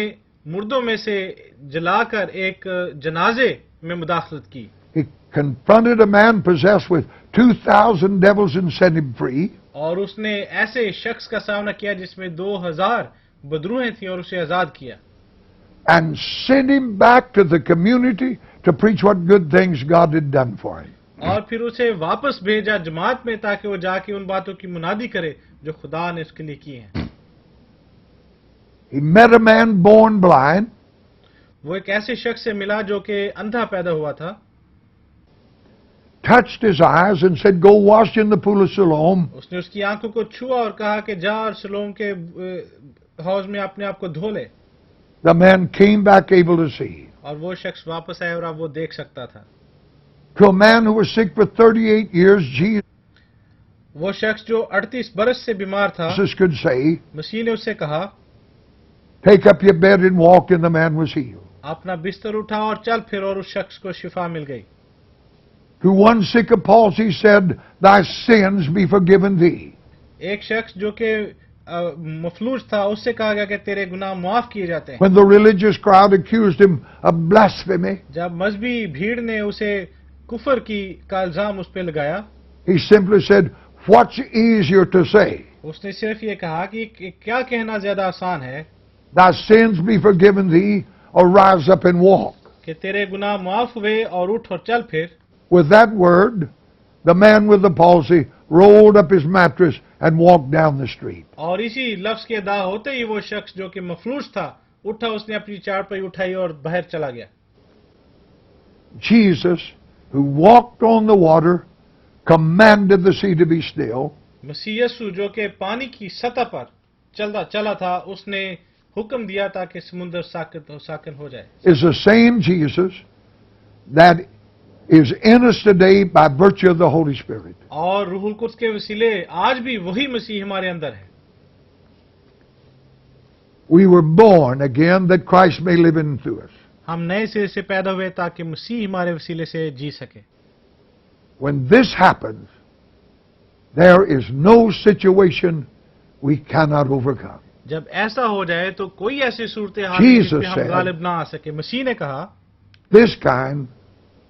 मुर्दों में से जलाकर एक जनाजे में मुदाखलत की। He confronted a man possessed with 2,000 devils and set him free. और उसने ऐसे शख्स का सामना किया जिसमें 2000 बदरूहें थी और उसे आजाद किया। And sent him back to the community to preach what good things God had done for him. और फिर उसे वापस भेजा जमात में ताकि वो जाके उन बातों की मुनादी करे जो खुदा ने उसके लिए की हैं। He met a man born blind, वो एक ऐसे शख्स से मिला जो कि अंधा पैदा हुआ था। touched his eyes and said, "Go wash in the pool of Siloam." उसने उसकी आंखों को छुआ और कहा कि जा और सिलोम के हौज में अपने आप को धो ले। The man came back able to see. और वो शख्स वापस आया और अब वो देख सकता था। To a man who was sick for 38 years, वो शख्स जो 38 बरस से बीमार था, Jesus could say, मसीह ने उससे कहा, "Take up your bed and walk," and the man was healed. अपना बिस्तर उठा और चल फिर, और उस शख्स को शिफा मिल गई। To one sick of palsy said, "Thy sins be forgiven thee." एक शख्स जो कि मफलूज था, उससे कहा गया कि तेरे गुनाह माफ किए जाते हैं। When the religious crowd accused him of blasphemy, जब मजहबी भीड़ ने उसे कुफर का इल्जाम उस पर लगाया, he simply said, "What's easier to say? उसने सिर्फ ये कहा कि क्या कहना ज्यादा आसान है, Thy sins be forgiven thee, or rise up and walk." कि तेरे गुनाह माफ हुए और उठ और चल फिर। With that word, the man with the palsy rolled up his mattress and walked down the street. और इसी लफ्ज के अदा होते ही वो शख्स जो कि मफलूज था उठा, उसने अपनी चारपाई उठाई और बाहर चला गया। Jesus, who walked on the water, commanded the sea to be still. मसीह यीशु जो कि पानी की सतह पर चला था, उसने हुक्म दिया ताकि समुद्र साकिन हो जाए। Is the same Jesus that is in us today by virtue of the Holy Spirit. और रूहुल कुद्स के वसीले आज भी वही मसीह हमारे अंदर है। We were born again that Christ may live in through us. हम नए सिरे से पैदा हुए ताकि मसीह हमारे वसीले से जी सके। When this happens, there is no situation we cannot overcome. जब ऐसा हो जाए तो कोई ऐसी सूरत हाल Jesus नहीं जिसपे हम said, गालिब ना आ सके। मसीह ने कहा, This kind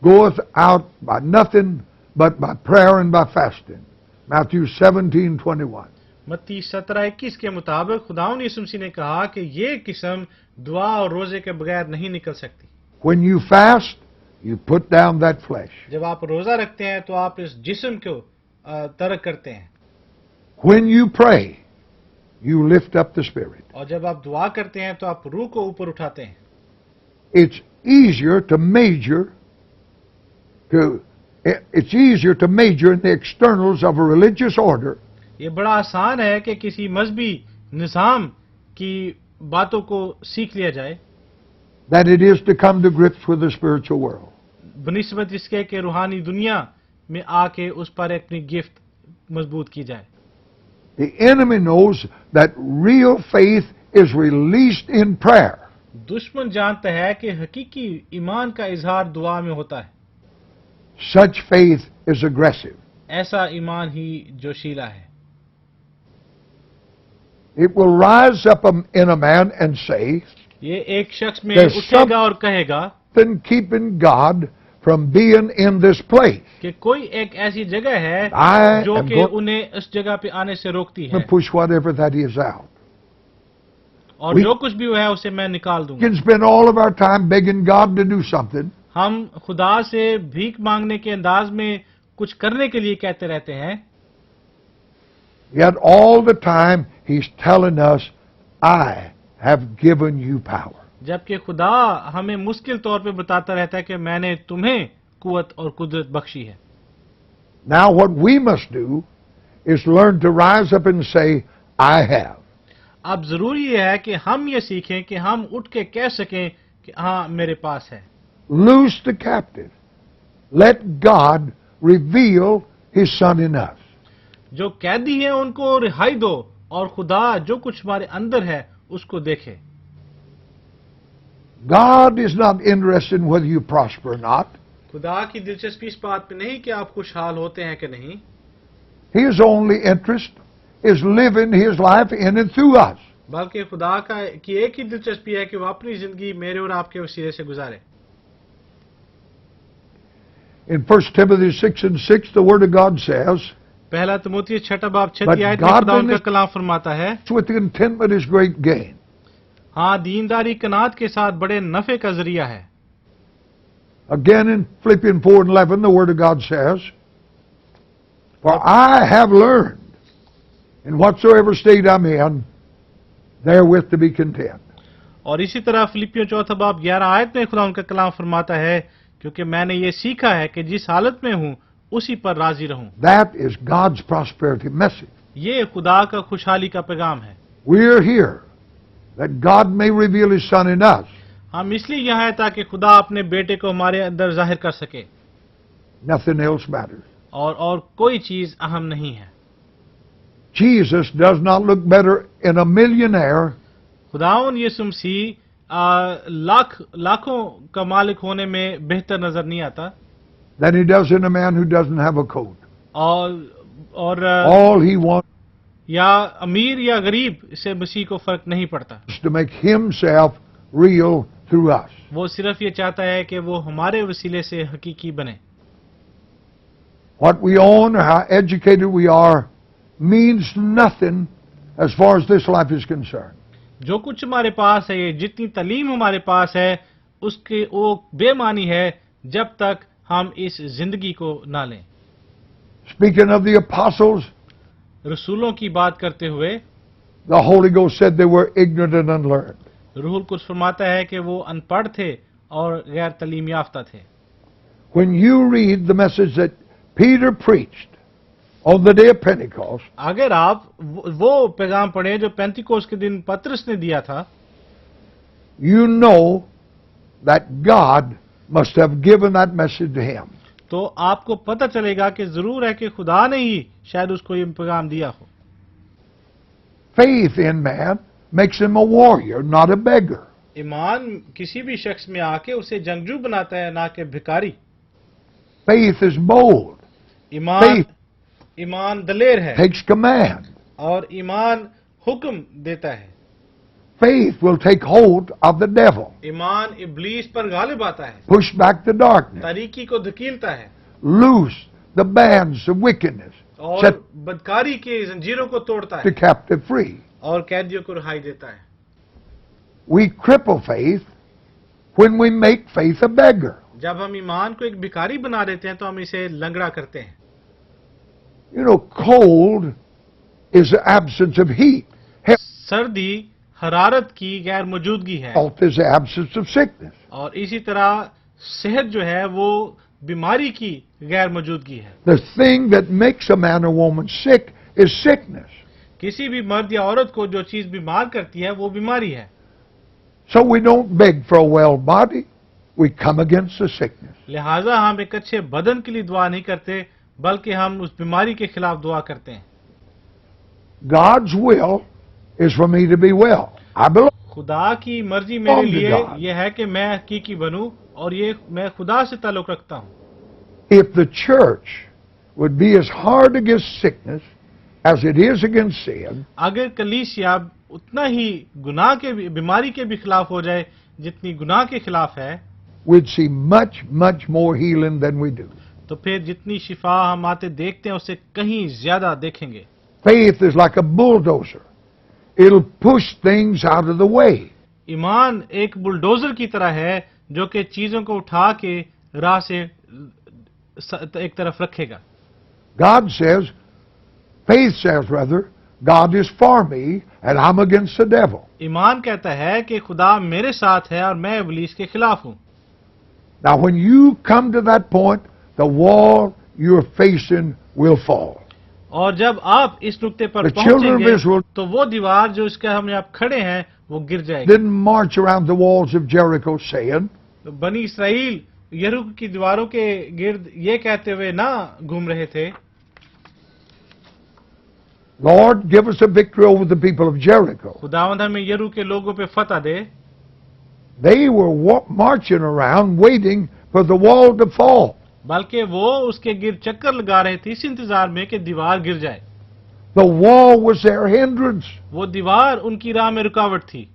goeth out by nothing but by prayer and by fasting. Matthew 17:21. मत्ती 17:21 के मुताबिक खुदावंद यीशु मसीह ने कहा कि ये किस्म दुआ और रोजे के बगैर नहीं निकल सकती। When you fast, you put down that flesh. जब आप रोजा रखते हैं तो आप इस जिस्म को तर्क करते हैं। When you pray, you lift up the spirit. और जब आप दुआ करते हैं तो आप रूह को ऊपर उठाते हैं. It's easier to major in the externals of a religious order ये बड़ा आसान है कि किसी मजहबी निज़ाम की बातों को सीख लिया जाए than it is to come to grips with the spiritual world. बनिस्बत इसके कि रूहानी दुनिया में आके उस पर अपनी गिफ्ट मजबूत की जाए. The enemy knows that real faith is released in prayer. दुश्मन जानता है कि हकीकी ईमान का इजहार दुआ में होता है. Such faith is aggressive. ऐसा ईमान ही जोशीला है. It will rise up in a man and say, ये एक शख्स में There's उठेगा और कहेगा "Then keeping God from being in this place." कि कोई एक ऐसी जगह है I जो am कि going उन्हें उस जगह पे आने से रोकती to है push whatever that is out. और We- जो कुछ भी है उसे मैं निकाल We दूंगा. can spend all of our time begging God to do something, हम खुदा से भीख मांगने के अंदाज में कुछ करने के लिए कहते रहते हैं, yet all the time He's telling us, "I have given you power." जबकि खुदा हमें मुश्किल तौर पे बताता रहता है कि मैंने तुम्हें कुव्वत और कुदरत बख्शी है. Now what we must do is learn to rise up and say, "I have." अब जरूरी ये है कि हम ये सीखें कि हम उठ के कह सकें कि हाँ मेरे पास है. Loose the captive. Let God reveal His Son in us. जो कैदी हैं उनको रिहाई दो और खुदा जो कुछ हमारे अंदर है उसको देखे. God is not interested in whether you prosper or not. खुदा की दिलचस्पी इस बात पे नहीं कि आप खुशहाल होते हैं कि नहीं. His only interest is living His life in and through us. बल्कि खुदा का की एक ही दिलचस्पी है कि वो अपनी जिंदगी मेरे और आपके वसीले से गुजारे. In 1 Timothy 6:6, the Word of God says, पहला तिमोथी 6 बाब 6 But आयत में खुदा उनका godliness- कलाम फरमाता है, "With contentment is great gain." हाँ दीनदारी कनात के साथ बड़े नफे का जरिया है. Again in Philippians 4:11, the Word of God says, "For I have learned, in whatsoever state I'm in, therewith to be content." और इसी तरह फिलिपियों 4 बाब 11 आयत में खुदा उनका कलाम फरमाता है, क्योंकि मैंने ये सीखा है कि जिस हालत में हूँ उसी पर राजी रहूं. That is God's prosperity message. ये खुदा का खुशहाली का पैगाम है. We're here that God may reveal His Son in us. हम इसलिए यहाँ हैं ताकि खुदा अपने बेटे को हमारे अंदर जाहिर कर सके Nothing else matters. और कोई चीज अहम नहीं है. Jesus does not look better in a millionaire खुदावन यीशु मसीह लाखों का मालिक होने में बेहतर नजर नहीं आता than He does in a man who doesn't have a coat. और All He wants या अमीर या गरीब से मसीह को फर्क नहीं पड़ता. is to make Himself real through us. वो सिर्फ ये चाहता है कि वो हमारे वसीले से हकीकी बने. What we own or how educated we are means nothing as far as this life is concerned. जो कुछ हमारे पास है, जितनी तालीम हमारे पास है, उसके वो बेमानी है जब तक हम इस जिंदगी को ना लें. Speaking of the apostles, रसूलों की बात करते हुए the Holy Ghost said they were ignorant and unlearned. रूहुल कुछ फरमाता है कि वो अनपढ़ थे और गैर तालीम याफ्ता थे. When you read the message that Peter preached on the day of Pentecost, अगर आप वो पैगाम पढ़े जो पेंतिकोस के दिन पतरस ने दिया था, you know that God must have given that message to him. तो आपको पता चलेगा कि जरूर है कि खुदा ने ही शायद उसको ये पैगाम दिया हो. Faith in man makes him a warrior, not a beggar. ईमान किसी भी शख्स में आके उसे जंगजू बनाता है, ना कि भिखारी. Faith is bold, ईमान ईमान दलेर है takes command. और ईमान हुक्म देता है. Faith will take hold of the devil, ईमान इब्लीस पर गालिब आता है, push back the darkness, तारीकी को धकीलता है loose the bands of wickedness, और set बदकारी के जंजीरों को तोड़ता the है captive free. और कैदियों को रिहाई देता है. We cripple faith when we make faith a beggar. जब हम ईमान को एक भिखारी बना देते हैं तो हम इसे लंगड़ा करते हैं. You know, cold is the absence of heat. सर्दी हरारत की गैर मौजूदगी है, Health is the absence of sickness. और इसी तरह सेहत जो है वो बीमारी की गैर मौजूदगी है। The thing that makes a man or woman sick is sickness. किसी भी मर्द या औरत को जो चीज बीमार करती है वो बीमारी है। So we don't beg for a well body. We come against the sickness. लिहाजा हम एक अच्छे बदन के लिए दुआ नहीं करते, बल्कि हम उस बीमारी के खिलाफ दुआ करते हैं। God's will is for me to be well. I belong. खुदा की मर्जी मेरे Belong to लिए God. ये है कि मैं हकीकी बनूं, और ये मैं खुदा से ताल्लुक रखता हूं। If the church would be as hard against sickness as it is against sin, अगर कलीसिया उतना ही गुनाह के बीमारी के भी खिलाफ हो जाए जितनी गुनाह के खिलाफ है, we'd see much, much more healing than we do. तो फिर जितनी शिफा हम आते देखते हैं उससे कहीं ज्यादा देखेंगे। Faith is like a bulldozer. It'll push things out of the way. ईमान एक बुलडोजर की तरह है जो कि चीजों को उठा के राह से एक तरफ रखेगा। God says, faith says rather, God is for me and I'm against the devil. ईमान कहता है कि खुदा मेरे साथ है और मैं इब्लीस के खिलाफ हूं। Now when you come to that point, the wall you're facing will fall. और जब आप इस नुक्ते पर The children of पहुंचेंगे Israel तो वो दीवार जो इसके हमने आप खड़े हैं वो गिर जाएगी। didn't march around the walls of Jericho saying, तो बनी इसराइल यरीहो की दीवारों के गिर्द ये कहते हुए ना घूम रहे थे, Lord, give us a victory over the people of Jericho. खुदावंद हमें यरीहो के लोगों पे फतह दे। They were marching around waiting for the wall to fall. बल्कि वो उसके गिर्द चक्कर लगा रहे थे इस इंतजार में कि दीवार गिर जाए। The wall was their hindrance. वो दीवार उनकी राह में रुकावट थी।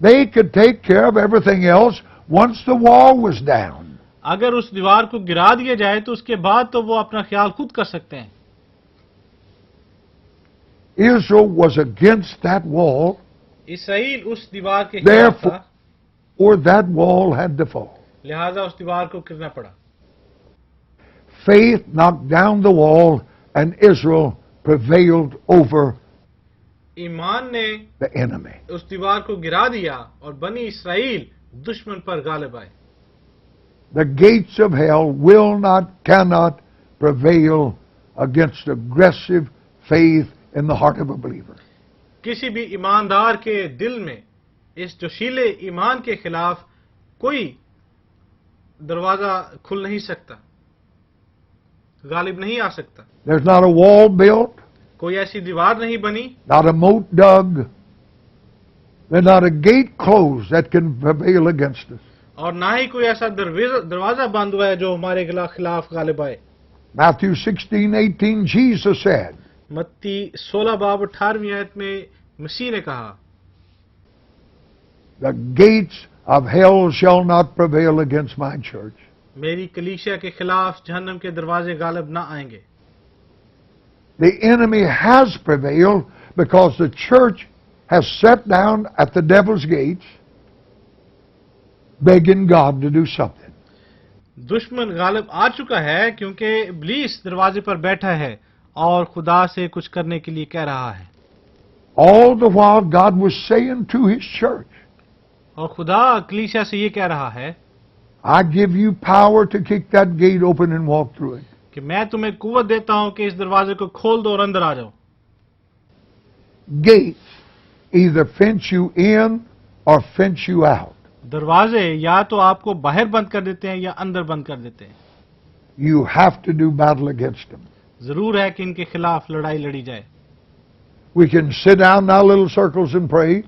They could take care of everything else once the wall was down. अगर उस दीवार को गिरा दिया जाए तो उसके बाद तो वो अपना ख्याल खुद कर सकते हैं। Israel was against that wall, Israel उस दीवार के खिलाफ था, or that wall had to fall. लिहाजा उस दीवार को गिरना पड़ा। Faith knocked down the wall and Israel prevailed over ईमान ने the enemy. उस दीवार को गिरा दिया और बनी इसराइल दुश्मन पर गालिब आए। The gates of hell cannot prevail against aggressive faith in the heart of a believer. किसी भी ईमानदार के दिल में इस जोशीले ईमान के खिलाफ कोई दरवाजा खुल नहीं सकता, गालिब नहीं आ सकता। There's not a wall built, कोई ऐसी दीवार नहीं बनी, not a moat dug, there's not a gate closed that can prevail against us. और ना ही कोई ऐसा दरवाजा बंद हुआ है जो हमारे खिलाफ गालिब आए। Matthew 16:18, Jesus said, मत्ती 16 बाब 18वीं आयत में मसीह ने कहा, the gates of hell shall not prevail against my church. मेरी कलीसिया के खिलाफ जहन्नम के दरवाजे गालिब ना आएंगे। The enemy has prevailed because the church has sat down at the devil's gates begging God to do something. दुश्मन गालिब आ चुका है क्योंकि इब्लीस दरवाजे पर बैठा है और खुदा से कुछ करने के लिए कह रहा है। All the while God was saying to his church, और खुदा कलीसिया से ये कह रहा है I give you power to kick that gate open and walk through it. कि मैं तुम्हें कुव्वत देता हूं कि इस दरवाजे को खोल दो और अंदर आ जाओ। Gates either fence you in or fence you out. दरवाजे या तो आपको बाहर बंद कर देते हैं या अंदर बंद कर देते हैं। You have to do battle against them. जरूर है कि इनके खिलाफ लड़ाई लड़ी जाए। We can sit down now little circles and pray.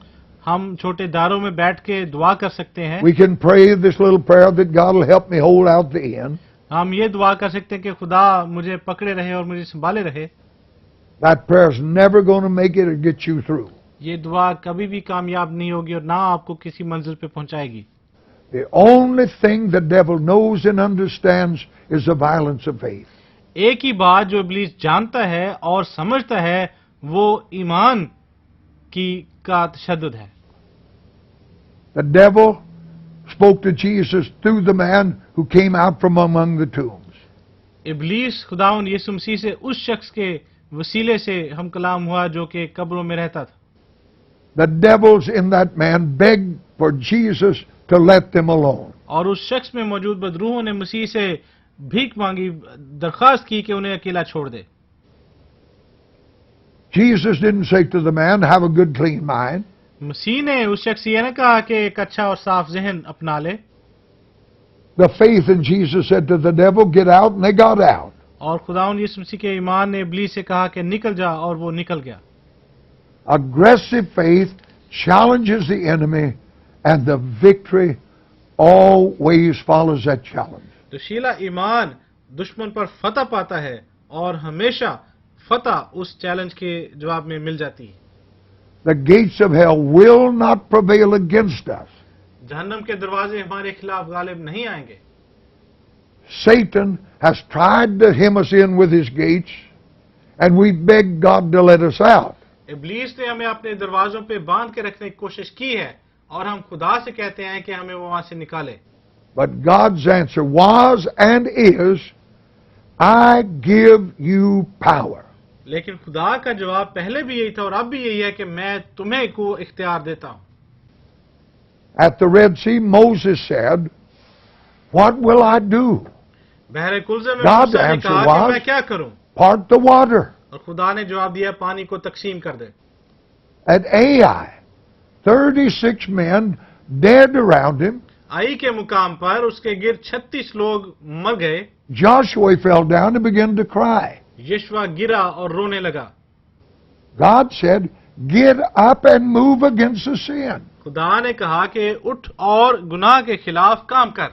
हम छोटे दारों में बैठ के दुआ कर सकते हैं। We can pray this little prayer that God will help me hold out the end. हम ये दुआ कर सकते हैं कि खुदा मुझे पकड़े रहे और मुझे संभाले रहे। That prayer is never going to make it or get you through. ये दुआ कभी भी कामयाब नहीं होगी और ना आपको किसी मंजिल पे पहुंचाएगी। The only thing the devil knows and understands is the violence of faith. एक ही बात जो इब्लीस जानता है और समझता है वो ईमान का तशद्दुद है। The devil spoke to Jesus through the man who came out from among the tombs. इब्लीस खुदावंद यीशु मसीह से उस शख्स के वसीले से हम कलाम हुआ जो कि कब्रों में रहता था। the devils in that man begged for Jesus to let them alone. और उस शख्स में मौजूद बदरूहों ने मसीह से भीख मांगी, दरखास्त की कि उन्हें अकेला छोड़ दे। Jesus didn't say to the man, have a good clean mind. मसीह ने उस शख्स से यह न कहा कि एक अच्छा और साफ जहन अपना ले। The faith in Jesus said to the devil, get out, and they got out. और खुदावंद यीशु मसीह के ईमान ने इब्लीस से कहा कि निकल जा, और वो निकल गया। Aggressive faith challenges the enemy, and the victory always follows that challenge. दुशीला ईमान दुश्मन पर फतह पाता है और हमेशा फतह उस चैलेंज के जवाब में मिल जाती है। The gates of hell will not prevail against us. जहन्नम के दरवाजे हमारे खिलाफ गालिब नहीं आएंगे। Satan has tried to hem us in with his gates, and we beg God to let us out. इब्लीस ने हमें अपने दरवाजों पे बांध के रखने की कोशिश की है, और हम खुदा से कहते हैं कि हमें वो वहां से निकाले। But God's answer was and is, I give you power. लेकिन खुदा का जवाब पहले भी यही था और अब भी यही है कि मैं तुम्हें को इख्तियार देता हूं। At the Red Sea, Moses said, what will I do? बहरे कुलज़े में God's मूसा ने answer कहा कि was, मैं क्या करूं? part the water. और खुदा ने जवाब दिया, पानी को तकसीम कर दे। At Ai, 36 men dead around him. आई के मुकाम पर उसके गिर 36 लोग मर गए। Joshua fell down and began to cry. यशवा गिरा और रोने लगा। God said, get up and move against the sin. खुदा ने कहा कि उठ और गुनाह के खिलाफ काम कर।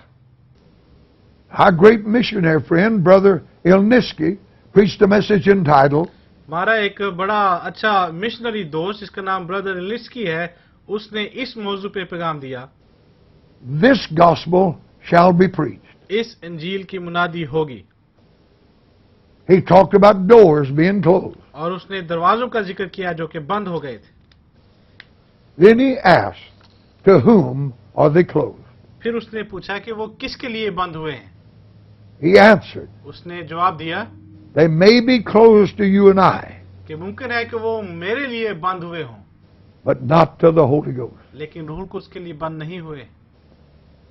Our great missionary friend, Brother Ilniski, preached a message entitled, हमारा एक बड़ा अच्छा मिशनरी दोस्त जिसका नाम ब्रदर लिस्की है, उसने इस मौजू पे पैगाम दिया, This gospel shall be preached. इस इंजील की मुनादी होगी। He talked about doors being closed. और उसने दरवाजों का जिक्र किया जो कि बंद हो गए थे। Then he asked, to whom are they closed? फिर उसने पूछा कि वो किसके लिए बंद हुए हैं। He answered, उसने जवाब दिया they may be closed to you and I, कि मुमकिन है कि वो मेरे लिए बंद हुए हों, but not to the Holy Ghost. लेकिन रूह कुद्स के लिए बंद नहीं हुए।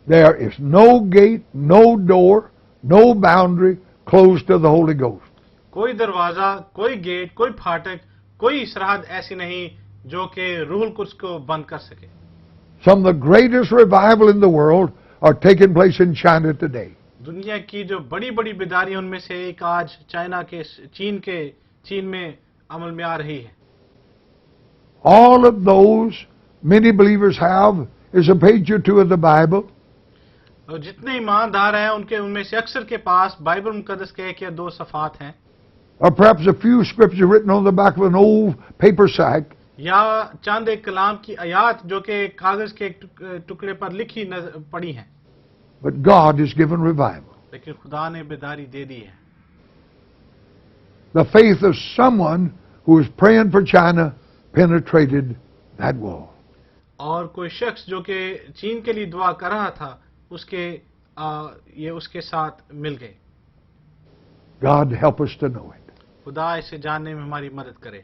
There is no gate, no door, no boundary closed to the Holy Ghost. कोई दरवाजा, कोई गेट, कोई फाटक, कोई सरहद ऐसी नहीं जो कि रूहुल कुद्स को बंद कर सके। Some of the greatest revival in the world are taking place in China today. दुनिया की जो बड़ी बड़ी बेदारी उनमें से एक आज चीन में अमल में आ रही है। All of those many believers have is a page or two of the Bible, और जितने ईमानदार हैं उनमें से अक्सर के पास बाइबल मुकद्दस के एक या दो सफ़ात हैं, or perhaps a few scriptures written on the back of an old paper sack. या चंद एक कलाम की आयात जो कि कागज के एक टुकड़े पर लिखी पड़ी हैं। But God has given revival. लेकिन खुदा ने बेदारी दे दी है। The faith of someone who was praying for China penetrated that wall. और कोई शख्स जो कि चीन के लिए दुआ कर रहा था, ये उसके साथ मिल गए। God help us to know it. खुदा इसे जानने में हमारी मदद करे।